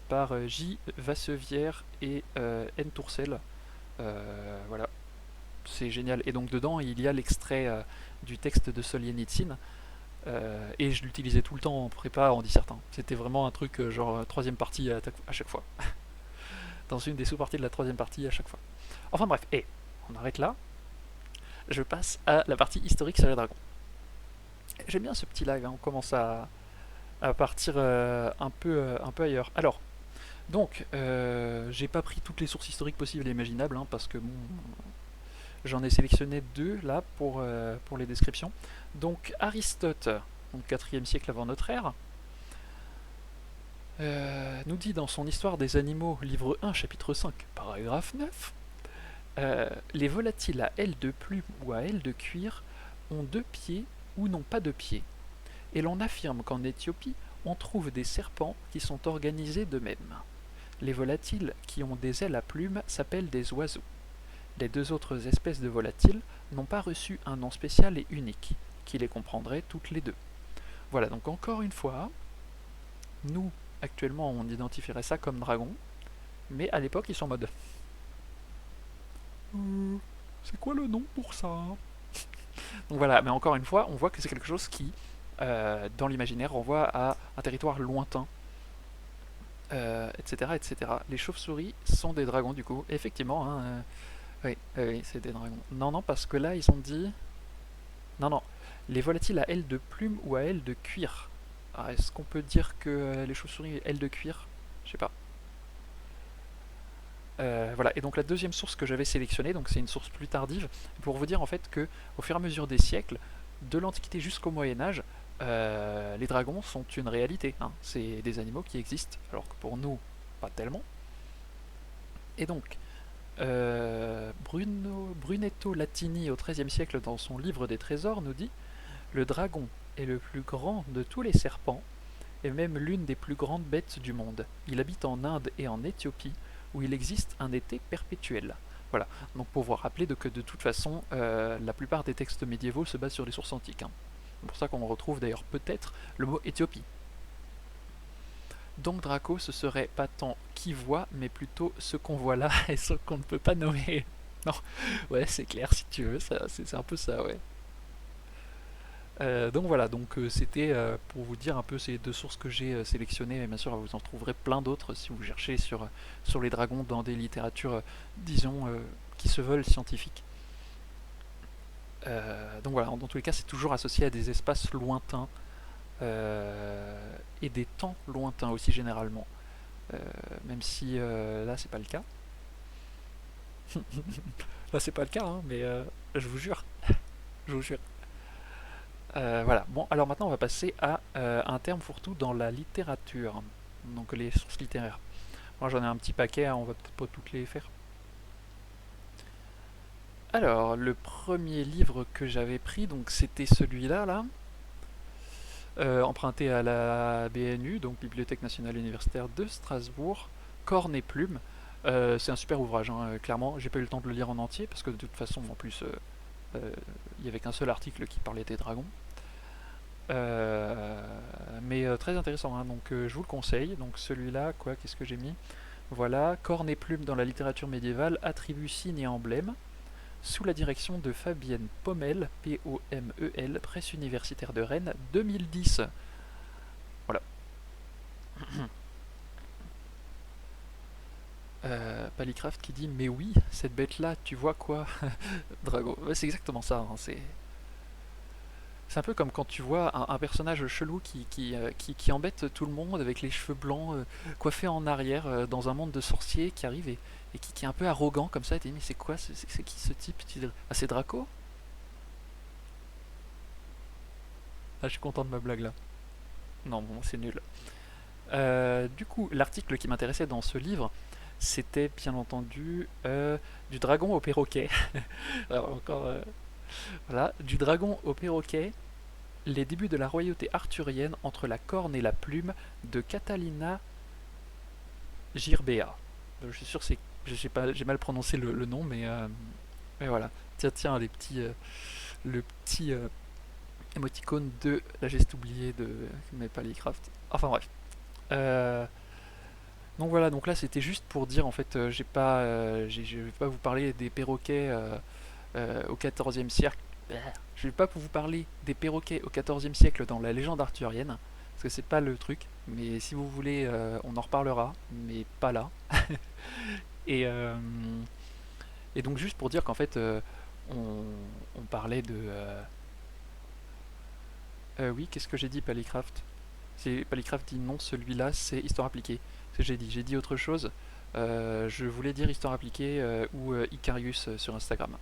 par J. Vassevière et N. Tourcel. Voilà, c'est génial. Et donc dedans il y a l'extrait du texte de Solzhenitsyn. Et je l'utilisais tout le temps en prépa, en dissertant. C'était vraiment un truc genre troisième partie à chaque fois. Dans une des sous-parties de la troisième partie à chaque fois. Enfin bref, et on arrête là. Je passe à la partie historique sur les dragons. J'aime bien ce petit live, hein, on commence à partir un peu ailleurs. Alors, donc, j'ai pas pris toutes les sources historiques possibles et imaginables, hein, parce que bon, j'en ai sélectionné deux là pour les descriptions. Donc, Aristote, au 4e siècle avant notre ère, nous dit dans son Histoire des animaux, livre 1, chapitre 5, paragraphe 9, les volatiles à ailes de plume ou à ailes de cuir ont deux pieds ou n'ont pas de pieds. Et l'on affirme qu'en Éthiopie, on trouve des serpents qui sont organisés de même. Les volatiles qui ont des ailes à plumes s'appellent des oiseaux. Les deux autres espèces de volatiles n'ont pas reçu un nom spécial et unique, qui les comprendrait toutes les deux. Voilà, donc encore une fois, nous, actuellement, on identifierait ça comme dragon, mais à l'époque, ils sont en mode c'est quoi le nom pour ça? Donc voilà, mais encore une fois, on voit que c'est quelque chose qui, dans l'imaginaire, renvoie à un territoire lointain, etc., etc. Les chauves-souris sont des dragons, du coup. Effectivement, hein, oui, oui, c'est des dragons. Non, non, parce que là, ils ont dit... Non, non, les volatiles à ailes de plume ou à ailes de cuir. Alors, est-ce qu'on peut dire que les chauves-souris ailes de cuir? Je sais pas. Voilà, et donc la deuxième source que j'avais sélectionnée, donc c'est une source plus tardive, pour vous dire en fait que au fur et à mesure des siècles, de l'Antiquité jusqu'au Moyen Âge, les dragons sont une réalité, hein. C'est des animaux qui existent, alors que pour nous, pas tellement. Et donc, Brunetto Latini au XIIIe siècle dans son livre des trésors nous dit: le dragon est le plus grand de tous les serpents et même l'une des plus grandes bêtes du monde. Il habite en Inde et en Éthiopie, où il existe un été perpétuel. Voilà, donc pour vous rappeler que de toute façon, la plupart des textes médiévaux se basent sur les sources antiques, hein. C'est pour ça qu'on retrouve d'ailleurs peut-être le mot Éthiopie. Donc Draco, ce serait pas tant qui voit, mais plutôt ce qu'on voit là et ce qu'on ne peut pas nommer. Non, ouais, c'est clair si tu veux, c'est un peu ça, ouais. Donc voilà, donc c'était pour vous dire un peu ces deux sources que j'ai sélectionnées, et bien sûr vous en trouverez plein d'autres si vous cherchez sur les dragons dans des littératures, disons, qui se veulent scientifiques. Donc voilà, dans tous les cas c'est toujours associé à des espaces lointains et des temps lointains aussi généralement, même si là c'est pas le cas. Là c'est pas le cas, hein, mais je vous jure, je vous jure. Voilà. Bon, alors maintenant on va passer à un terme fourre-tout dans la littérature. Donc les sources littéraires. Moi j'en ai un petit paquet, hein, on va peut-être pas toutes les faire. Alors, le premier livre que j'avais pris, donc c'était celui-là, là, emprunté à la BNU, donc Bibliothèque nationale universitaire de Strasbourg, Corne et Plume. C'est un super ouvrage, hein, clairement. J'ai pas eu le temps de le lire en entier parce que de toute façon, en plus, il y avait qu'un seul article qui parlait des dragons. Mais très intéressant, hein, donc je vous le conseille. Donc celui-là, quoi, qu'est-ce que j'ai mis? Voilà, Corne et Plume dans la littérature médiévale, attributs, signes et emblèmes, sous la direction de Fabienne Pommel, P-O-M-E-L, Presse universitaire de Rennes, 2010. Voilà. Palicraft qui dit: mais oui, cette bête-là, tu vois quoi? Drago. Ouais, c'est exactement ça, hein, c'est un peu comme quand tu vois un personnage chelou qui embête tout le monde avec les cheveux blancs coiffés en arrière dans un monde de sorciers qui arrive et qui est un peu arrogant comme ça. Et tu dis: mais c'est quoi? C'est qui ce type? Tu dis: ah, c'est Draco? Ah, je suis content de ma blague là. Non, bon, c'est nul. Du coup, l'article qui m'intéressait dans ce livre, c'était bien entendu du dragon au perroquet. Alors, encore, voilà, du dragon au perroquet, les débuts de la royauté arthurienne entre la corne et la plume de Catalina Girbea. Je suis sûr que je sais pas, j'ai mal prononcé le nom, mais voilà. Tiens, tiens, le petit émoticône de la geste oubliée de Palicraft. Enfin bref. Euh, donc voilà, donc là c'était juste pour dire en fait, je vais pas vous parler des perroquets au XIVe siècle. Je vais pas vous parler des perroquets au XIVe siècle dans la légende arthurienne, parce que c'est pas le truc. Mais si vous voulez, on en reparlera, mais pas là. Et, euh, et donc juste pour dire qu'en fait, on, parlait de... oui, qu'est-ce que j'ai dit, Palicraft? C'est Polycraft dit non, celui-là c'est Histoire appliquée. C'est ce que j'ai dit autre chose. Je voulais dire Histoire appliquée ou Icarius sur Instagram.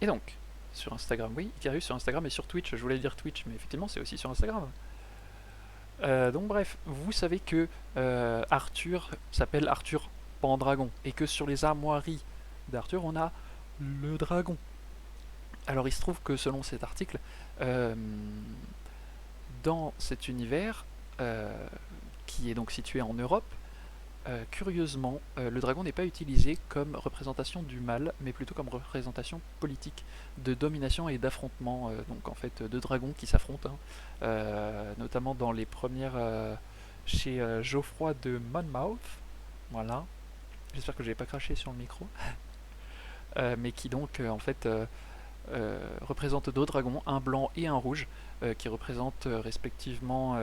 Et donc, sur Instagram, oui, Icarius sur Instagram et sur Twitch. Je voulais dire Twitch, mais effectivement c'est aussi sur Instagram. Donc bref, vous savez que Arthur s'appelle Arthur Pendragon et que sur les armoiries d'Arthur on a le dragon. Alors il se trouve que selon cet article, euh, dans cet univers qui est donc situé en Europe, curieusement, le dragon n'est pas utilisé comme représentation du mal, mais plutôt comme représentation politique de domination et d'affrontement. Donc en fait, deux dragons qui s'affrontent, hein, notamment dans les premières chez Geoffroy de Monmouth. Voilà. J'espère que je n'ai pas craché sur le micro. Mais qui donc en fait représentent deux dragons, un blanc et un rouge, qui représentent respectivement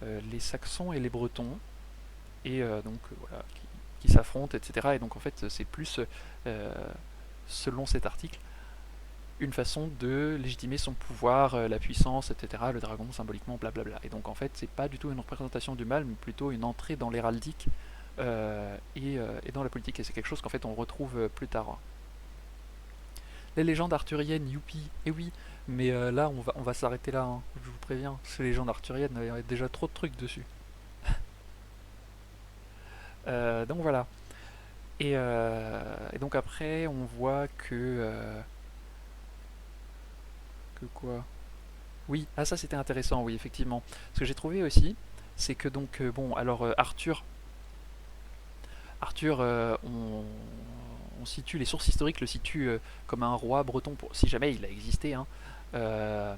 les Saxons et les Bretons et donc voilà, qui s'affrontent, etc. Et donc en fait, c'est plus, selon cet article, une façon de légitimer son pouvoir, la puissance, etc. Le dragon symboliquement, blablabla. Et donc en fait, c'est pas du tout une représentation du mal, mais plutôt une entrée dans l'héraldique et dans la politique. Et c'est quelque chose qu'en fait on retrouve plus tard. Les légendes arthuriennes, youpi, et oui, mais là on va s'arrêter là, hein, je vous préviens. Ces légendes arthuriennes, il y a déjà trop de trucs dessus. Donc voilà. Et donc après, on voit que quoi? Oui, ah ça c'était intéressant, oui, effectivement. Ce que j'ai trouvé aussi, c'est que donc, bon, alors Arthur, on situe, les sources historiques le situent comme un roi breton, si jamais il a existé, hein, euh,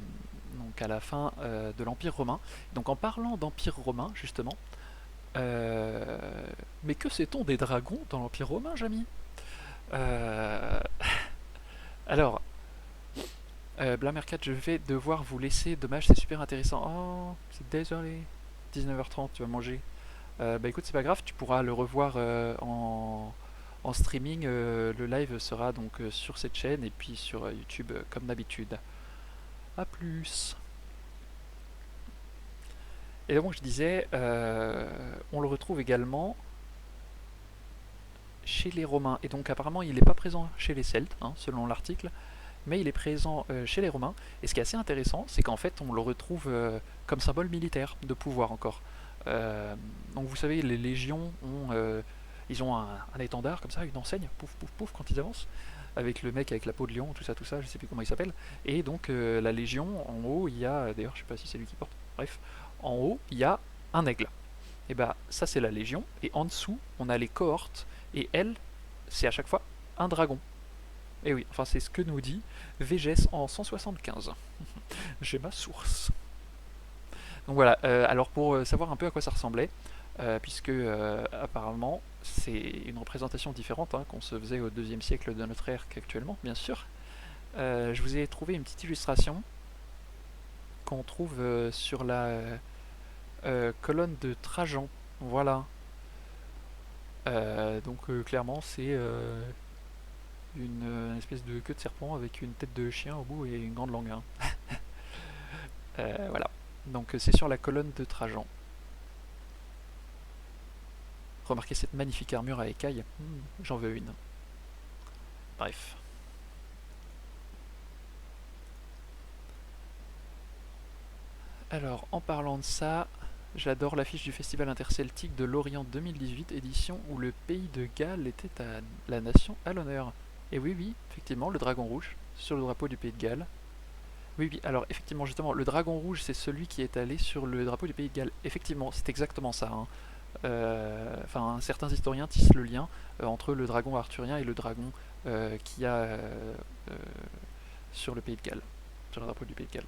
donc à la fin de l'Empire romain. Donc en parlant d'Empire romain, justement, euh, mais que sait-on des dragons dans l'Empire romain, Jamy? Euh, alors, Blamercat, je vais devoir vous laisser. Dommage, c'est super intéressant. Oh, c'est désolé. 19h30, tu vas manger. Bah écoute, c'est pas grave, tu pourras le revoir en streaming. Le live sera donc sur cette chaîne et puis sur YouTube comme d'habitude. A plus. Et donc je disais, on le retrouve également chez les Romains. Et donc apparemment il n'est pas présent chez les Celtes, hein, selon l'article, mais il est présent chez les Romains. Et ce qui est assez intéressant, c'est qu'en fait, on le retrouve comme symbole militaire de pouvoir encore. Donc vous savez, les légions ils ont un étendard comme ça, une enseigne, pouf pouf pouf quand ils avancent, avec le mec avec la peau de lion, tout ça, je sais plus comment il s'appelle. Et donc la légion, en haut, il y a, d'ailleurs, je sais pas si c'est lui qui porte. Bref, en haut, il y a un aigle. Et bah ça c'est la légion. Et en dessous, on a les cohortes. Et elle, c'est à chaque fois un dragon. Et oui, enfin c'est ce que nous dit VGS en 175. J'ai ma source. Donc voilà, alors pour savoir un peu à quoi ça ressemblait, puisque apparemment c'est une représentation différente hein, qu'on se faisait au 2e siècle de notre ère qu'actuellement, bien sûr, je vous ai trouvé une petite illustration qu'on trouve sur la colonne de Trajan. Voilà. Donc clairement c'est une espèce de queue de serpent avec une tête de chien au bout et une grande langue, hein. Voilà. Donc c'est sur la colonne de Trajan. Remarquez cette magnifique armure à écailles. J'en veux une. Bref. Alors, en parlant de ça, j'adore l'affiche du Festival interceltique de Lorient 2018, édition où le pays de Galles était à la nation à l'honneur. Et oui, oui, effectivement, le dragon rouge sur le drapeau du pays de Galles. Oui, oui, alors effectivement, justement, le dragon rouge, c'est celui qui est allé sur le drapeau du pays de Galles. Effectivement, c'est exactement ça, hein. Enfin, certains historiens tissent le lien entre le dragon arthurien et le dragon qu'il y a sur le pays de Galles, sur le drapeau du pays de Galles.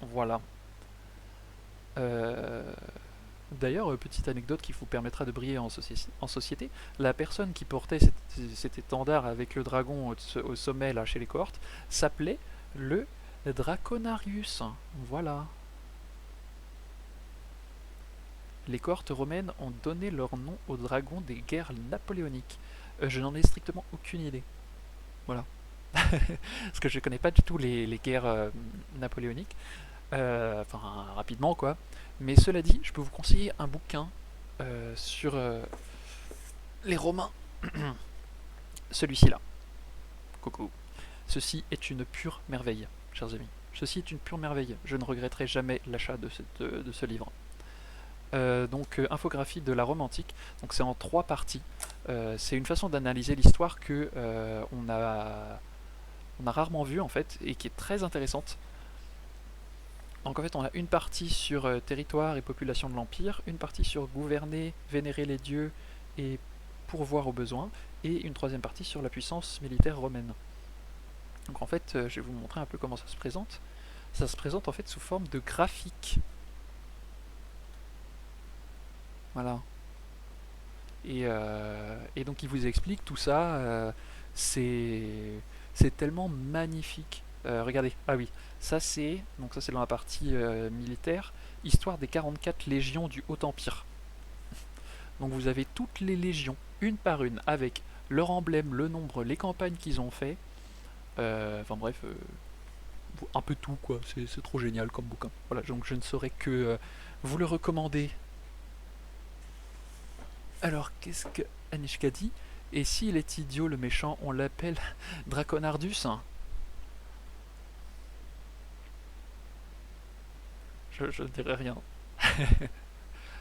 Voilà. Euh, D'ailleurs, petite anecdote qui vous permettra de briller en société, la personne qui portait cet étendard avec le dragon au sommet là chez les cohortes s'appelait le Draconarius. Voilà. Les cohortes romaines ont donné leur nom au dragon des guerres napoléoniques. Je n'en ai strictement aucune idée. Voilà. Parce que je ne connais pas du tout les guerres napoléoniques. Enfin rapidement quoi. Mais cela dit, je peux vous conseiller un bouquin sur les Romains. Celui-ci là. Coucou. Ceci est une pure merveille, chers amis. Ceci est une pure merveille. Je ne regretterai jamais l'achat de ce livre. Infographie de la Rome antique. Donc c'est en 3 parties. C'est une façon d'analyser l'histoire que on a rarement vue en fait et qui est très intéressante. Donc en fait on a une partie sur territoire et population de l'Empire, une partie sur gouverner, vénérer les dieux et pourvoir aux besoins, et une troisième partie sur la puissance militaire romaine. Donc en fait je vais vous montrer un peu comment ça se présente. Ça se présente en fait sous forme de graphique. Voilà. Et donc il vous explique tout ça. C'est c'est tellement magnifique. Regardez, ah oui, ça c'est dans la partie militaire, histoire des 44 légions du Haut Empire. Donc vous avez toutes les légions, une par une, avec leur emblème, le nombre, les campagnes qu'ils ont fait. Enfin bref, un peu tout quoi. C'est trop génial comme bouquin. Voilà, donc je ne saurais que vous le recommander. Alors, qu'est-ce que Anishka dit? Et s'il est idiot, le méchant, on l'appelle Draconardus? Je ne dirais rien.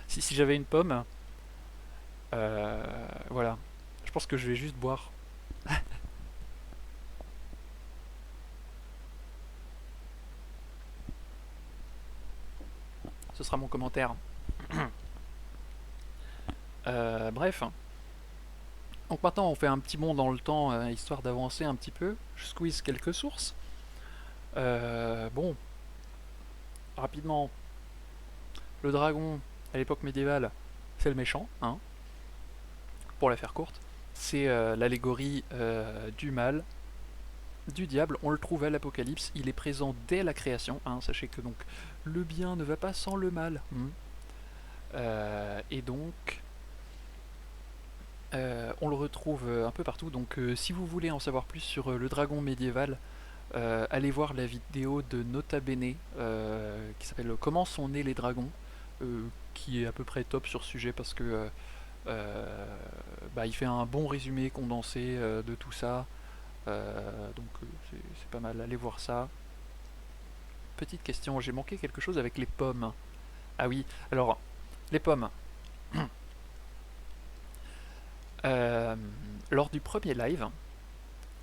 Si j'avais une pomme, voilà. Je pense que je vais juste boire. Ce sera mon commentaire. Bref. Donc maintenant, on fait un petit bond dans le temps, histoire d'avancer un petit peu. Je squeeze quelques sources. Bon, rapidement, le dragon, à l'époque médiévale, c'est le méchant, hein, pour la faire courte. C'est l'allégorie du mal, du diable. On le trouve à l'Apocalypse. Il est présent dès la création, hein. Sachez que donc le bien ne va pas sans le mal. Et donc, on le retrouve un peu partout. Donc, si vous voulez en savoir plus sur le dragon médiéval, allez voir la vidéo de Nota Bene qui s'appelle Comment sont nés les dragons, qui est à peu près top sur ce sujet parce que il fait un bon résumé condensé de tout ça. C'est pas mal, allez voir ça. Petite question, j'ai manqué quelque chose avec les pommes. Ah oui, alors, les pommes. Euh, Lors du premier live,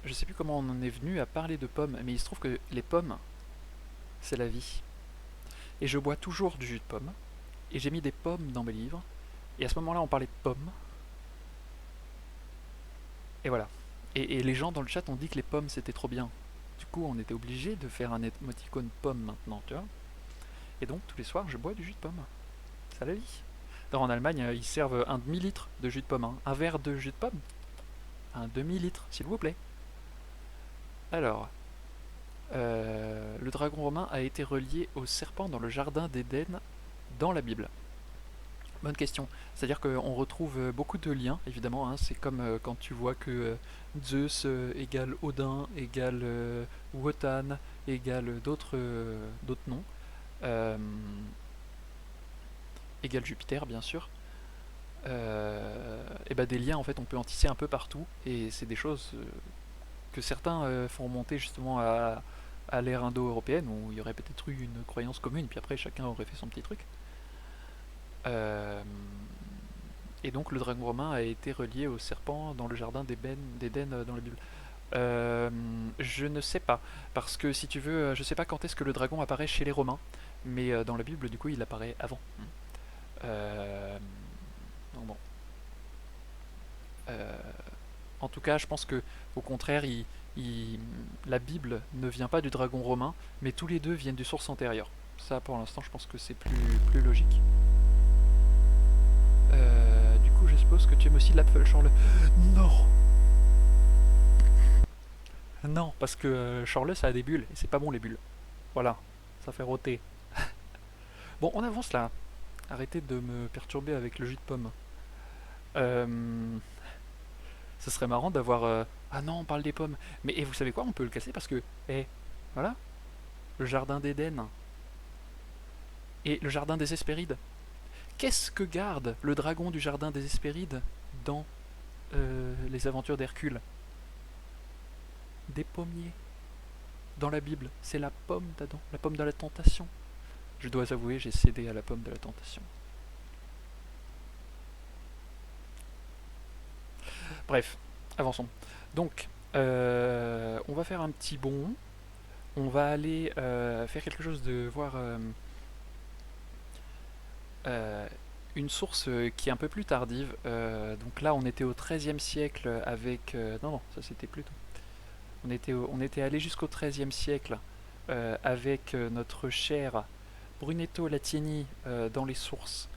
je sais plus comment on en est venu à parler de pommes, mais il se trouve que les pommes, c'est la vie. Et je bois toujours du jus de pomme. Et j'ai mis des pommes dans mes livres. Et à ce moment-là, on parlait de pommes. Et voilà. Et les gens dans le chat ont dit que les pommes c'était trop bien. Du coup, on était obligé de faire un émoticône pomme maintenant, tu vois. Et donc, tous les soirs, je bois du jus de pomme. C'est la vie. Alors, en Allemagne, ils servent un demi-litre de jus de pomme, hein. Un verre de jus de pomme. Un demi-litre, s'il vous plaît. Alors, le dragon romain a été relié au serpent dans le jardin d'Éden dans la Bible. Bonne question. C'est-à-dire qu'on retrouve beaucoup de liens, évidemment, hein. C'est comme quand tu vois que Zeus égale Odin, égale Wotan, égale d'autres noms, euh, égale Jupiter, bien sûr. Et bah des liens, en fait, on peut en tisser un peu partout, et c'est des choses que certains font remonter justement à l'ère indo-européenne, où il y aurait peut-être eu une croyance commune, puis après chacun aurait fait son petit truc. Euh, et donc le dragon romain a été relié au serpent dans le jardin d'Éden dans la Bible. Je ne sais pas, parce que si tu veux, je sais pas quand est-ce que le dragon apparaît chez les Romains, mais dans la Bible du coup il apparaît avant. Euh, donc bon. Euh, En tout cas, je pense que au contraire, la Bible ne vient pas du dragon romain, mais tous les deux viennent de sources antérieures. Ça, pour l'instant, je pense que c'est plus logique. Du coup, je suppose que tu aimes aussi l'Apfel Schorle. Non. Non, parce que Schorle, ça a des bulles, et c'est pas bon les bulles. Voilà, ça fait rôter. Bon, on avance là. Arrêtez de me perturber avec le jus de pomme. Ce serait marrant d'avoir... Ah non, on parle des pommes. Mais et vous savez quoi, on peut le casser parce que... voilà, le jardin d'Éden. Et le jardin des Hespérides. Qu'est-ce que garde le dragon du jardin des Hespérides dans les aventures d'Hercule? Des pommiers. Dans la Bible, c'est la pomme d'Adam, la pomme de la tentation. Je dois avouer, j'ai cédé à la pomme de la tentation. Bref, avançons. Donc, on va faire un petit bond. On va aller faire quelque chose de voir une source qui est un peu plus tardive. Donc là, on était au XIIIe siècle avec... non, non, ça c'était plus tôt. On était allé jusqu'au XIIIe siècle avec notre cher Brunetto Latieni dans les sources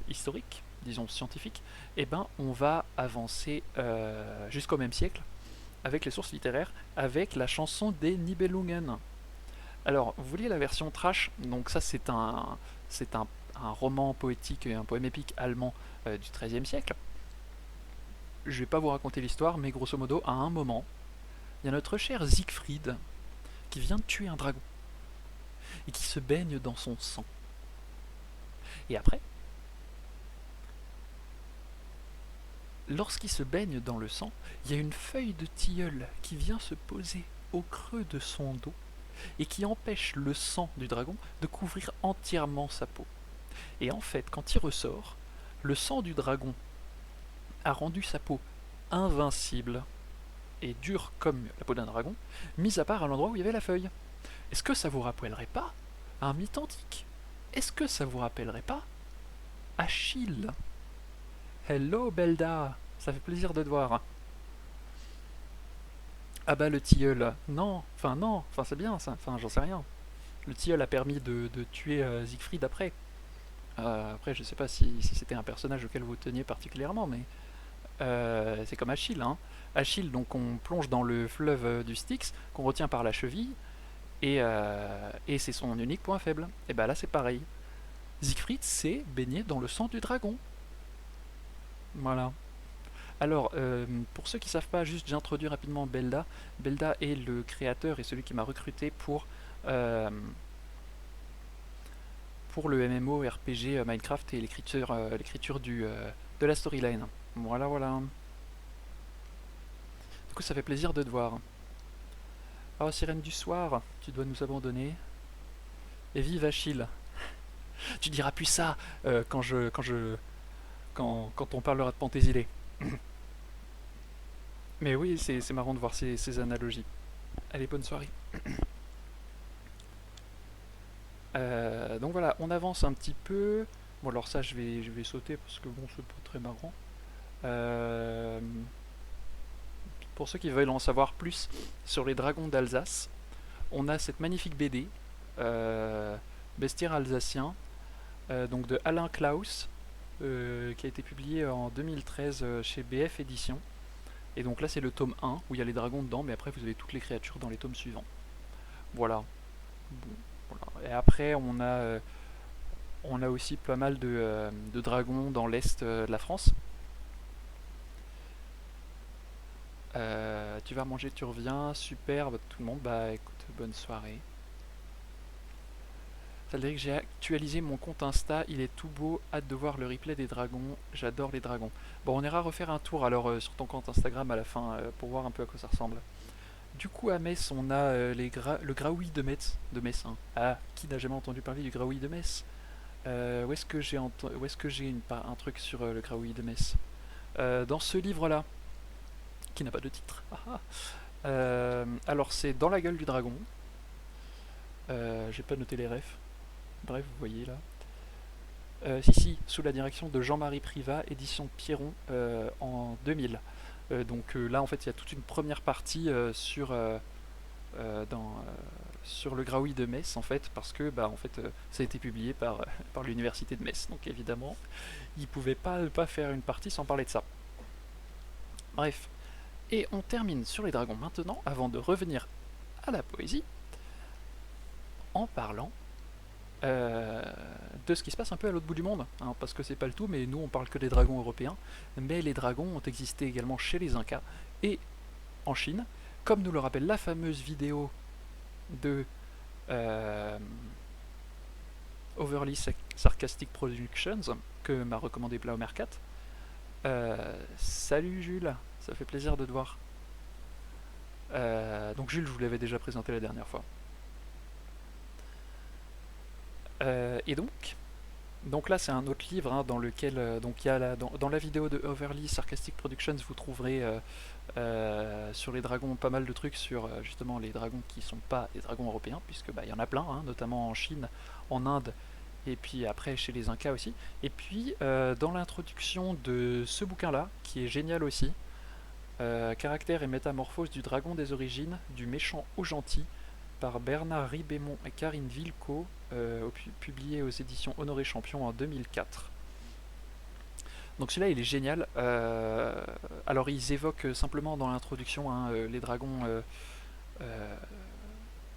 historiques, disons scientifiques. Et ben, on va avancer jusqu'au même siècle avec les sources littéraires, avec la chanson des Nibelungen. Alors, vous voulez la version trash? Donc ça, c'est un roman poétique, un poème épique allemand du XIIIe siècle. Je vais pas vous raconter l'histoire, mais grosso modo, à un moment, il y a notre cher Siegfried qui vient de tuer un dragon et qui se baigne dans son sang. Et après, lorsqu'il se baigne dans le sang, il y a une feuille de tilleul qui vient se poser au creux de son dos et qui empêche le sang du dragon de couvrir entièrement sa peau. Et en fait, quand il ressort, le sang du dragon a rendu sa peau invincible et dure comme la peau d'un dragon, mis à part à l'endroit où il y avait la feuille. Est-ce que ça vous rappellerait pas un mythe antique? Est-ce que ça vous rappellerait pas Achille? Hello Belda, ça fait plaisir de te voir. Ah bah le tilleul, non, enfin c'est bien ça, enfin j'en sais rien. Le tilleul a permis de tuer Siegfried après. Après je sais pas si c'était un personnage auquel vous teniez particulièrement, mais c'est comme Achille. Hein. Achille, donc on plonge dans le fleuve du Styx, qu'on retient par la cheville, et c'est son unique point faible. Et bah là c'est pareil. Siegfried s'est baigné dans le sang du dragon. Voilà. Alors, pour ceux qui ne savent pas, juste j'introduis rapidement Belda. Belda est le créateur et celui qui m'a recruté euh, pour le MMO RPG Minecraft et l'écriture de la storyline. Voilà, voilà. Du coup, ça fait plaisir de te voir. Oh, sirène du soir, tu dois nous abandonner. Et vive Achille. Tu diras plus ça quand on parlera de Pentésilée. Mais oui, c'est marrant de voir ces analogies. Allez, bonne soirée. Donc voilà, on avance un petit peu. Bon, alors ça, je vais sauter parce que bon, c'est pas très marrant. Euh, pour ceux qui veulent en savoir plus sur les dragons d'Alsace, on a cette magnifique BD, Bestiaire alsacien, donc de Alain Klaus, qui a été publié en 2013 chez BF Éditions. Et donc là, c'est le tome 1 où il y a les dragons dedans, mais après, vous avez toutes les créatures dans les tomes suivants. Voilà. Bon, voilà. Et après, on a aussi pas mal de dragons dans l'est de la France. Tu vas manger, tu reviens, super, bah, tout le monde, bah écoute, bonne soirée. Ça veut dire que j'ai actualisé mon compte Insta, il est tout beau, hâte de voir le replay des dragons, j'adore les dragons. Bon, on ira refaire un tour alors sur ton compte Instagram à la fin pour voir un peu à quoi ça ressemble. Du coup, à Metz, on a le Graoui de Metz. De Metz hein. Ah, qui n'a jamais entendu parler du Graoui de Metz? Où est-ce que j'ai un truc sur le Graoui de Metz? Dans ce livre-là, qui n'a pas de titre. Alors, c'est Dans la gueule du dragon. J'ai pas noté les refs. Bref, vous voyez là. Si, sous la direction de Jean-Marie Privat, édition Pierron en 2000. Donc là, en fait, il y a toute une première partie sur le Graoui de Metz, en fait, parce que bah, en fait, ça a été publié par l'université de Metz. Donc évidemment, ils ne pouvaient pas faire une partie sans parler de ça. Bref. Et on termine sur les dragons maintenant, avant de revenir à la poésie, en parlant de ce qui se passe un peu à l'autre bout du monde, hein, parce que c'est pas le tout, mais nous on parle que des dragons européens, mais les dragons ont existé également chez les Incas et en Chine, comme nous le rappelle la fameuse vidéo de Overly Sarcastic Productions, que m'a recommandé Blaumercat. Salut Jules, ça fait plaisir de te voir. Donc Jules, je vous l'avais déjà présenté la dernière fois. Et donc là c'est un autre livre hein, dans lequel donc il y a dans la vidéo de Overly Sarcastic Productions vous trouverez sur les dragons pas mal de trucs sur justement les dragons qui sont pas des dragons européens puisque bah il y en a plein hein, notamment en Chine, en Inde et puis après chez les Incas aussi. Et puis dans l'introduction de ce bouquin là qui est génial aussi, Caractère et métamorphose du dragon des origines, du méchant au gentil, par Bernard Ribémont et Karine Vilco, publié aux éditions Honoré Champion en 2004. Donc celui-là il est génial. Alors ils évoquent simplement dans l'introduction hein, les dragons euh,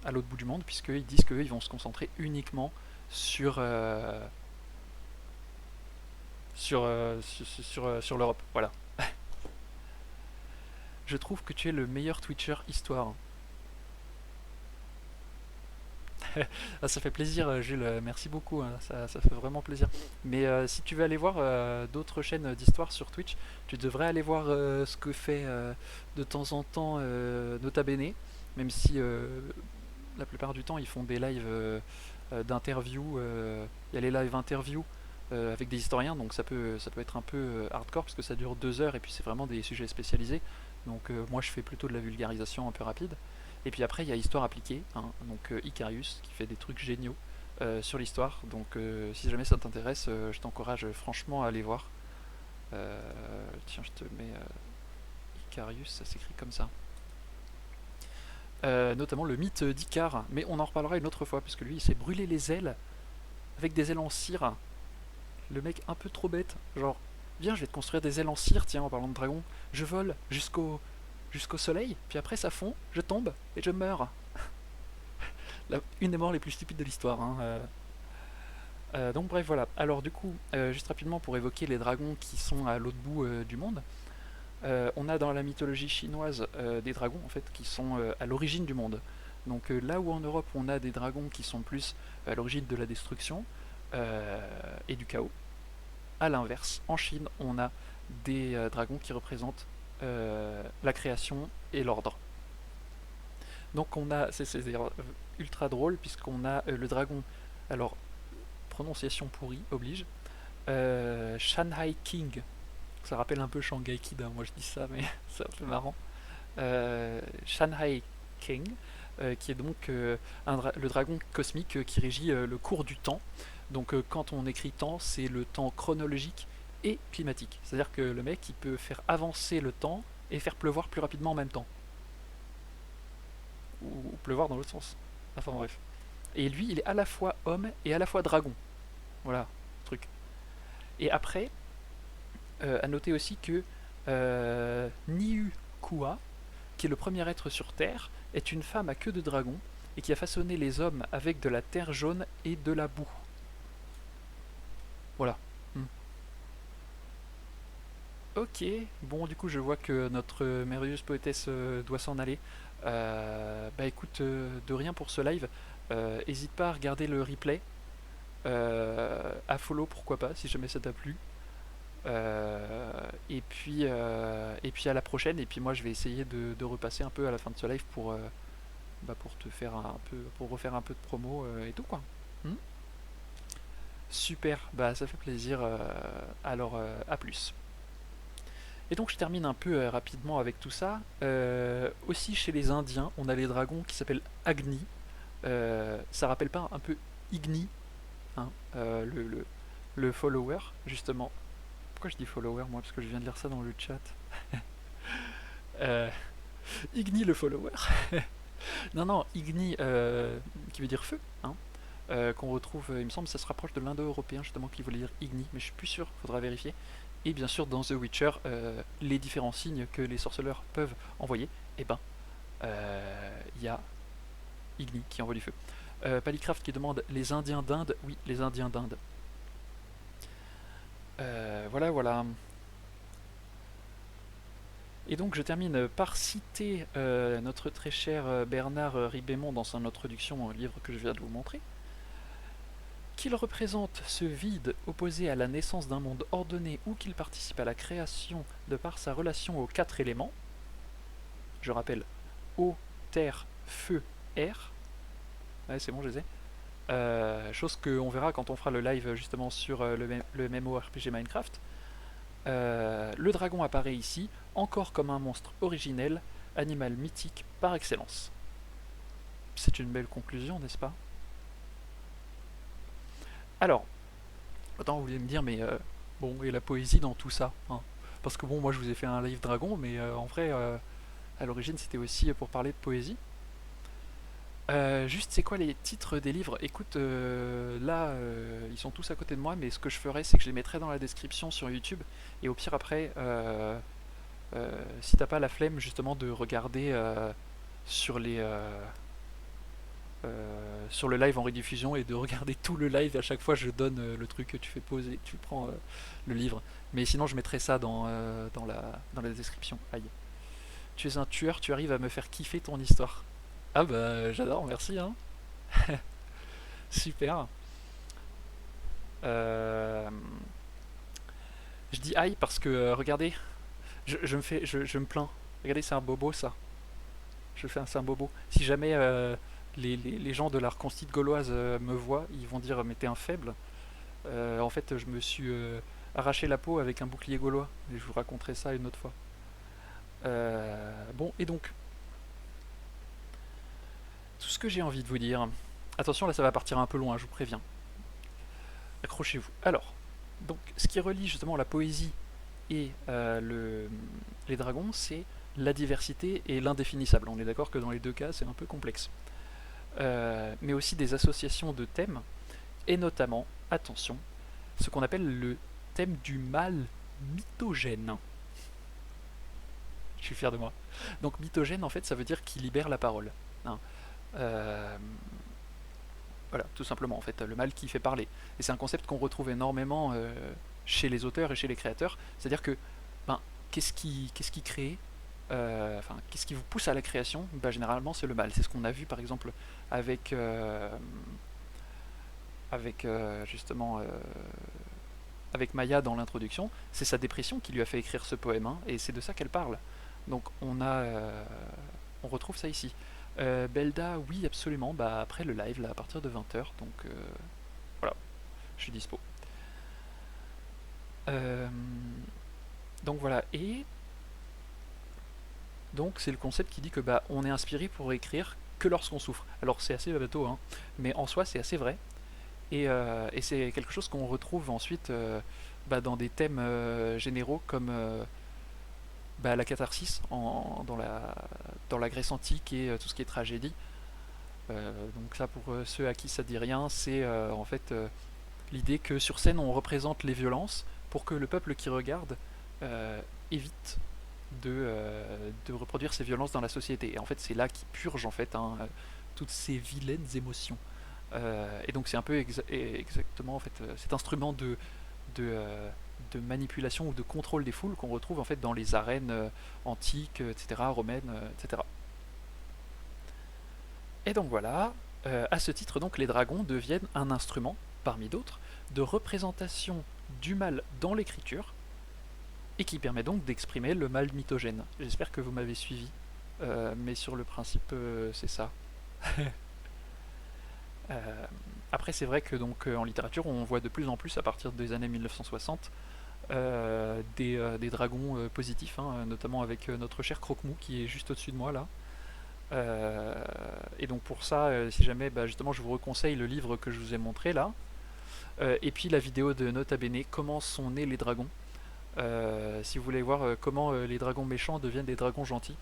à l'autre bout du monde, puisqu'ils disent qu'eux ils vont se concentrer uniquement sur sur l'Europe. Voilà. Je trouve que tu es le meilleur Twitcher histoire. Ah, ça fait plaisir, Jules. Merci beaucoup. Hein, ça fait vraiment plaisir. Mais si tu veux aller voir d'autres chaînes d'histoire sur Twitch, tu devrais aller voir ce que fait de temps en temps Nota Bene. Même si la plupart du temps ils font des lives d'interviews. Il y a les lives interviews avec des historiens, donc ça peut être un peu hardcore parce que ça dure 2 heures et puis c'est vraiment des sujets spécialisés. Donc moi je fais plutôt de la vulgarisation un peu rapide. Et puis après il y a Histoire appliquée, hein, donc Icarius qui fait des trucs géniaux sur l'histoire. Donc si jamais ça t'intéresse, je t'encourage franchement à aller voir. Tiens, je te mets Icarius, ça s'écrit comme ça. Notamment le mythe d'Icare, mais on en reparlera une autre fois parce que lui il s'est brûlé les ailes avec des ailes en cire. Le mec un peu trop bête, genre viens je vais te construire des ailes en cire, tiens en parlant de dragon, je vole jusqu'au soleil, puis après ça fond, je tombe et je meurs. Une des morts les plus stupides de l'histoire. Hein. Donc bref voilà. Alors du coup, juste rapidement pour évoquer les dragons qui sont à l'autre bout du monde, on a dans la mythologie chinoise des dragons en fait qui sont à l'origine du monde. Donc là où en Europe on a des dragons qui sont plus à l'origine de la destruction et du chaos, à l'inverse, en Chine on a des dragons qui représentent la création et l'ordre. Donc on a, c'est ultra drôle puisqu'on a le dragon, alors prononciation pourrie oblige, Shanghai King. Ça rappelle un peu Shanghai Kid, hein, moi je dis ça mais c'est un peu marrant. Shanghai King, qui est donc le dragon cosmique qui régit le cours du temps. Donc quand on écrit temps, c'est le temps chronologique et climatique. C'est-à-dire que le mec il peut faire avancer le temps et faire pleuvoir plus rapidement en même temps. Ou pleuvoir dans l'autre sens. Enfin bref. Et lui, il est à la fois homme et à la fois dragon. Voilà, truc. Et après, à noter aussi que Niu Kua, qui est le premier être sur Terre, est une femme à queue de dragon et qui a façonné les hommes avec de la terre jaune et de la boue. Voilà. Hmm. Ok, bon du coup je vois que notre merveilleuse poétesse doit s'en aller. Bah écoute, de rien pour ce live. Hésite pas à regarder le replay, à follow pourquoi pas si jamais ça t'a plu. Et puis à la prochaine. Et puis moi je vais essayer de repasser un peu à la fin de ce live pour te faire pour refaire un peu de promo et tout quoi. Hmm. Super, bah ça fait plaisir. Alors à plus. Et donc je termine un peu rapidement avec tout ça. Aussi chez les Indiens, on a les dragons qui s'appellent Agni. Ça rappelle pas un peu Igni, hein, le follower, justement. Pourquoi je dis follower moi? Parce que je viens de lire ça dans le chat. Euh, Igni le follower. Non, non, Igni qui veut dire feu, hein, qu'on retrouve, il me semble, ça se rapproche de l'indo-européen justement qui voulait dire Igni, mais je suis plus sûr, faudra vérifier. Et bien sûr, dans The Witcher, les différents signes que les sorceleurs peuvent envoyer, et ben, il y a Igni qui envoie du feu. Palicraft qui demande les Indiens d'Inde. Oui, les Indiens d'Inde. Voilà, voilà. Et donc je termine par citer notre très cher Bernard Ribémont dans son introduction au livre que je viens de vous montrer, Qu'il représente ce vide opposé à la naissance d'un monde ordonné ou qu'il participe à la création de par sa relation aux quatre éléments, je rappelle, eau, terre, feu, air, ouais c'est bon je les ai, chose qu'on verra quand on fera le live justement sur le MMORPG Minecraft. Le dragon apparaît ici, encore comme un monstre originel, animal mythique par excellence. C'est une belle conclusion, n'est-ce pas? Alors, attends, vous voulez me dire, mais bon, et la poésie dans tout ça, hein? Parce que bon, moi je vous ai fait un live dragon, mais en vrai, à l'origine c'était aussi pour parler de poésie. Juste, c'est quoi les titres des livres? Écoute, là, ils sont tous à côté de moi, mais ce que je ferais, c'est que je les mettrais dans la description sur YouTube. Et au pire, après, si t'as pas la flemme, justement, de regarder sur les. Sur le live en rediffusion et de regarder tout le live, à chaque fois je donne le truc que tu fais poser, tu prends le livre. Mais sinon, je mettrai ça dans la description. Aïe. Tu es un tueur, tu arrives à me faire kiffer ton histoire. Ah bah, j'adore, merci, hein. Super. Euh, je dis aïe parce que, regardez, je me plains. Regardez, c'est un bobo ça. C'est un bobo. Si jamais les gens de la reconstitute gauloise me voient, ils vont dire mais t'es un faible. En fait, je me suis arraché la peau avec un bouclier gaulois. Et je vous raconterai ça une autre fois. Bon, et donc, tout ce que j'ai envie de vous dire. Attention, là ça va partir un peu loin, je vous préviens. Accrochez-vous. Alors, donc, ce qui relie justement la poésie et les dragons, c'est la diversité et l'indéfinissable. On est d'accord que dans les deux cas, c'est un peu complexe. Mais aussi des associations de thèmes, et notamment, attention, ce qu'on appelle le thème du mal mythogène. Je suis fier de moi. Donc mythogène, en fait, ça veut dire qui libère la parole, hein. Euh, voilà, tout simplement, en fait, le mal qui fait parler. Et c'est un concept qu'on retrouve énormément chez les auteurs et chez les créateurs. C'est-à-dire que, ben, qu'est-ce qui crée enfin, qu'est-ce qui vous pousse à la création? Ben, généralement, c'est le mal. C'est ce qu'on a vu, par exemple, avec, justement, avec Maya dans l'introduction. C'est sa dépression qui lui a fait écrire ce poème, hein, et c'est de ça qu'elle parle. Donc, on retrouve ça ici. Belda, oui, absolument. Bah, après le live, là, à partir de 20h. Donc, voilà, je suis dispo. Euh, donc, voilà. Et donc, c'est le concept qui dit que bah, on est inspiré pour écrire que lorsqu'on souffre. Alors, c'est assez bateau, hein, mais en soi, c'est assez vrai. Et c'est quelque chose qu'on retrouve ensuite bah, dans des thèmes généraux comme bah, la catharsis dans la Grèce antique et tout ce qui est tragédie. Donc ça, pour ceux à qui ça dit rien, c'est en fait l'idée que sur scène, on représente les violences pour que le peuple qui regarde évite de reproduire ces violences dans la société. Et en fait, c'est là qui purge en fait, hein, toutes ces vilaines émotions. Et donc c'est un peu exactement en fait cet instrument de, euh, de manipulation ou de contrôle des foules qu'on retrouve en fait dans les arènes antiques, etc., romaines, etc. Et donc voilà, à ce titre donc les dragons deviennent un instrument, parmi d'autres, de représentation du mal dans l'écriture, et qui permet donc d'exprimer le mal mythogène. J'espère que vous m'avez suivi, mais sur le principe c'est ça. Euh, Après c'est vrai que donc en littérature on voit de plus en plus à partir des années 1960 des dragons positifs, hein, notamment avec notre cher Croque-Mou qui est juste au-dessus de moi là. Euh, et donc pour ça, si jamais bah, justement je vous reconseille le livre que je vous ai montré là, et puis la vidéo de Nota Bene, comment sont nés les dragons. Si vous voulez voir comment les dragons méchants deviennent des dragons gentils,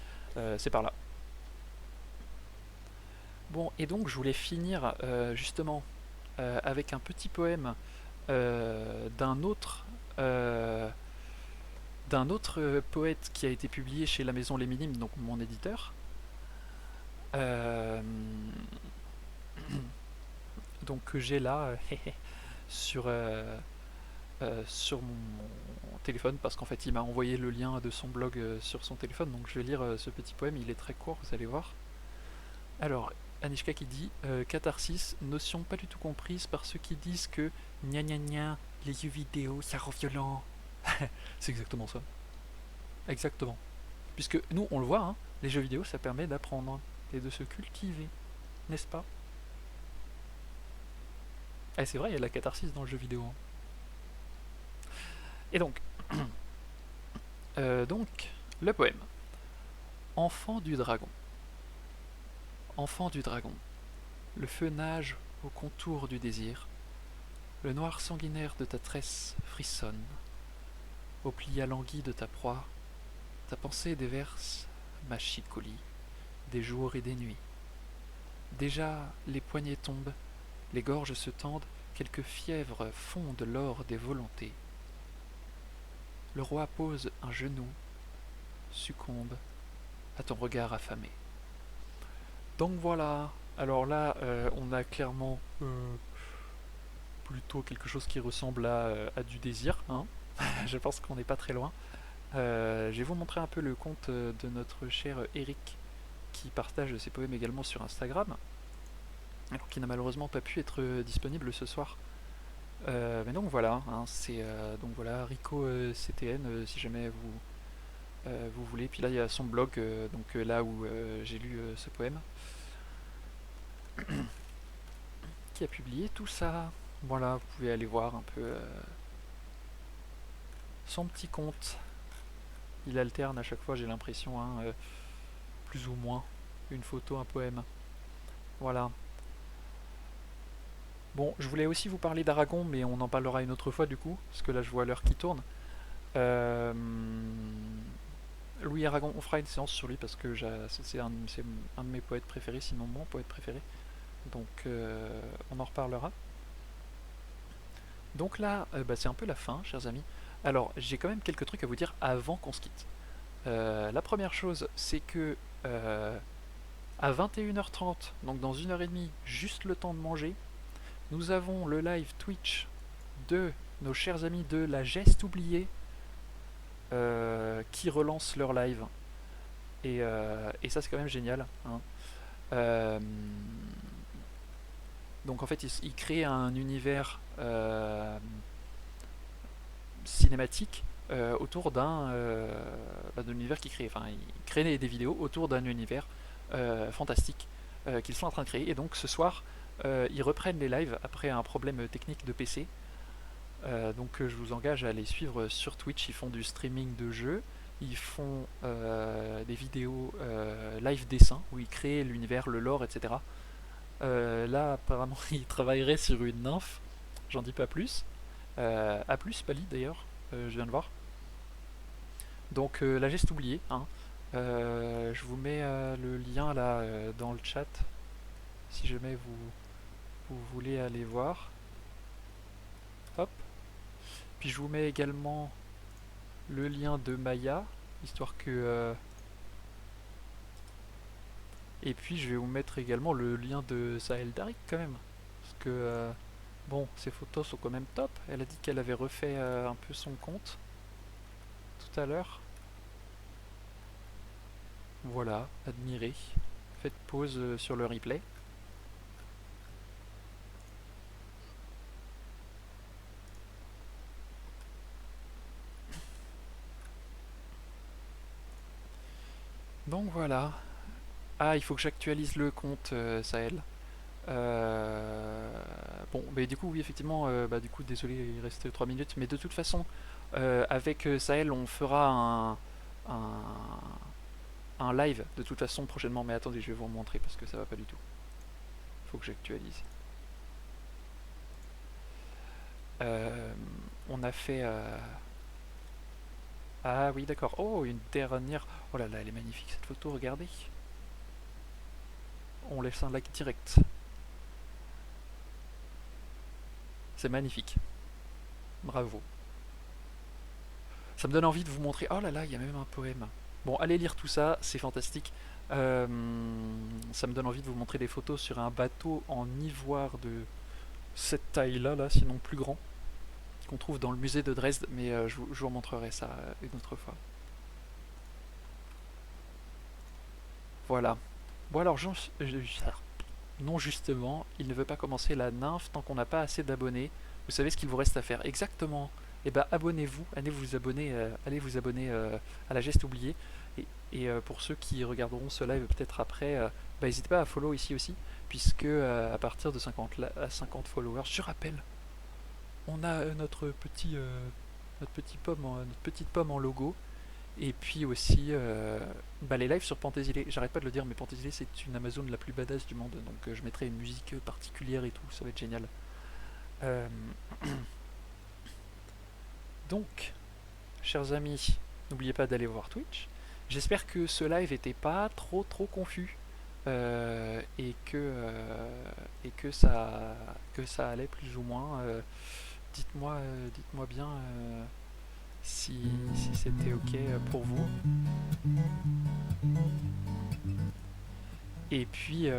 c'est par là. Bon, et donc je voulais finir justement avec un petit poème d'un autre poète qui a été publié chez la maison Les Minimes, donc mon éditeur. Euh, donc que j'ai là sur, sur mon téléphone parce qu'en fait il m'a envoyé le lien de son blog sur son téléphone, donc je vais lire ce petit poème, il est très court, vous allez voir. Alors, Anishka qui dit catharsis, notion pas du tout comprise par ceux qui disent que gna gna gna, les jeux vidéo ça rend violent. C'est exactement ça. Exactement. Puisque nous on le voit, hein, les jeux vidéo ça permet d'apprendre et de se cultiver, n'est-ce pas? Et c'est vrai, il y a de la catharsis dans le jeu vidéo, hein. Et donc, le poème. Enfant du dragon. Enfant du dragon. Le feu nage au contour du désir. Le noir sanguinaire de ta tresse frissonne. Au pli alangui de ta proie, ta pensée déverse mâchicoulis, des jours et des nuits. Déjà les poignets tombent, les gorges se tendent, quelques fièvres fondent l'or des volontés. Le roi pose un genou, succombe à ton regard affamé. Donc voilà, alors là on a clairement plutôt quelque chose qui ressemble à du désir, hein. Je pense qu'on n'est pas très loin. Je vais vous montrer un peu le compte de notre cher Eric qui partage ses poèmes également sur Instagram, alors qui n'a malheureusement pas pu être disponible ce soir. Mais donc voilà, hein, c'est donc voilà Rico CTN si jamais vous voulez. Puis là il y a son blog, donc là où j'ai lu ce poème, qui a publié tout ça. Voilà, vous pouvez aller voir un peu son petit compte. Il alterne à chaque fois, j'ai l'impression, hein, plus ou moins, une photo, un poème. Voilà. Bon, je voulais aussi vous parler d'Aragon, mais on en parlera une autre fois du coup, parce que là je vois l'heure qui tourne. Euh, Louis Aragon, on fera une séance sur lui parce que c'est un de mes poètes préférés, sinon mon poète préféré. Donc on en reparlera. Donc là, bah, c'est un peu la fin, chers amis. Alors, j'ai quand même quelques trucs à vous dire avant qu'on se quitte. La première chose, c'est que à 21h30, donc dans 1h30, juste le temps de manger, nous avons le live Twitch de nos chers amis de la Geste Oubliée qui relancent leur live. Et ça, c'est quand même génial, hein. Euh, donc en fait, ils créent un univers cinématique autour d'un univers qu'ils créent. Enfin, ils créent des vidéos autour d'un univers fantastique qu'ils sont en train de créer. Et donc ce soir, ils reprennent les lives après un problème technique de PC. Donc je vous engage à les suivre sur Twitch. Ils font du streaming de jeux. Ils font des vidéos live dessin où ils créent l'univers, le lore, etc. Là, apparemment, ils travailleraient sur une nymphe. J'en dis pas plus. A plus, Pali d'ailleurs, je viens de voir. Donc la geste oubliée, hein. Je vous mets le lien là dans le chat si jamais vous voulez aller voir. Hop. Puis je vous mets également le lien de Maya, histoire que... Et puis je vais vous mettre également le lien de Sahel Darik quand même. Parce que, bon, ses photos sont quand même top. Elle a dit qu'elle avait refait un peu son compte tout à l'heure. Voilà, admirez. Faites pause sur le replay. Donc voilà. Ah, il faut que j'actualise le compte Sahel. Bon, mais du coup, oui, effectivement, bah, du coup, désolé, il reste 3 minutes, mais de toute façon, avec Sahel, on fera un, un live de toute façon prochainement. Mais attendez, je vais vous montrer parce que ça va pas du tout. Faut que j'actualise. Euh, on a fait. Ah oui, d'accord. Oh, une dernière. Oh là là, elle est magnifique cette photo, regardez. On laisse un like direct. C'est magnifique. Bravo. Ça me donne envie de vous montrer. Oh là là, il y a même un poème. Bon, allez lire tout ça, c'est fantastique. Euh, Ça me donne envie de vous montrer des photos sur un bateau en ivoire de cette taille-là, là, sinon plus grand, qu'on trouve dans le musée de Dresde, mais je vous montrerai ça une autre fois. Voilà. Bon alors, Non, justement, il ne veut pas commencer la nymphe tant qu'on n'a pas assez d'abonnés. Vous savez ce qu'il vous reste à faire exactement. Eh ben, abonnez-vous, allez vous abonner à la geste oubliée. Et pour ceux qui regarderont ce live peut-être après, bah, n'hésitez pas à follow ici aussi, puisque à partir de 50 followers, je rappelle, on a notre notre petite pomme en logo. Et puis aussi bah, les lives sur Pantésilé. J'arrête pas de le dire, mais Pantésilé c'est une Amazon la plus badass du monde. Donc je mettrai une musique particulière et tout, ça va être génial. Euh, donc, chers amis, n'oubliez pas d'aller voir Twitch. J'espère que ce live était pas trop confus et que ça allait plus ou moins. Dites-moi bien si c'était ok pour vous. Et puis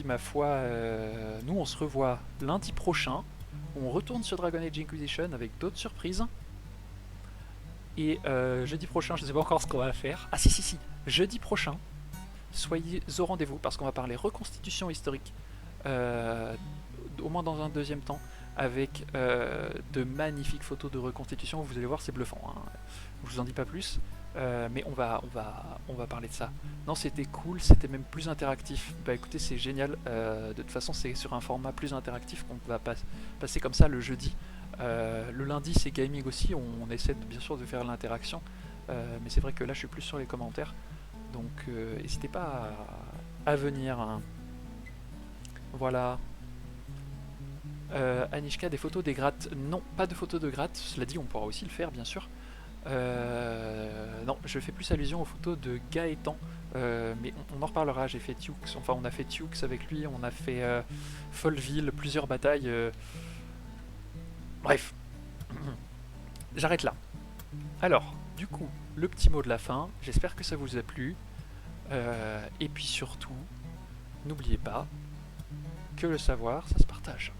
ma foi, nous on se revoit lundi prochain. On retourne sur Dragon Age Inquisition avec d'autres surprises. Et jeudi prochain, je ne sais pas encore ce qu'on va faire. Ah si, jeudi prochain, soyez au rendez-vous parce qu'on va parler reconstitution historique, au moins dans un deuxième temps, avec de magnifiques photos de reconstitution. Vous allez voir, c'est bluffant. Hein. Je vous en dis pas plus, mais on va parler de ça. Non, c'était cool, c'était même plus interactif. Bah écoutez, c'est génial. De toute façon, c'est sur un format plus interactif qu'on va passer comme ça le jeudi. Le lundi, c'est gaming aussi. On essaie bien sûr de faire l'interaction, mais c'est vrai que là, je suis plus sur les commentaires. Donc, n'hésitez pas à venir. Hein. Voilà. Anishka, des photos des grattes. Non, pas de photos de grattes. Cela dit, on pourra aussi le faire, bien sûr. Non, je fais plus allusion aux photos de Gaëtan. Mais on en reparlera. J'ai fait Tux. Enfin, on a fait Tux avec lui. On a fait Folleville, plusieurs batailles. Bref, j'arrête là. Alors, du coup, le petit mot de la fin. J'espère que ça vous a plu. Et puis surtout, n'oubliez pas que le savoir, ça se partage.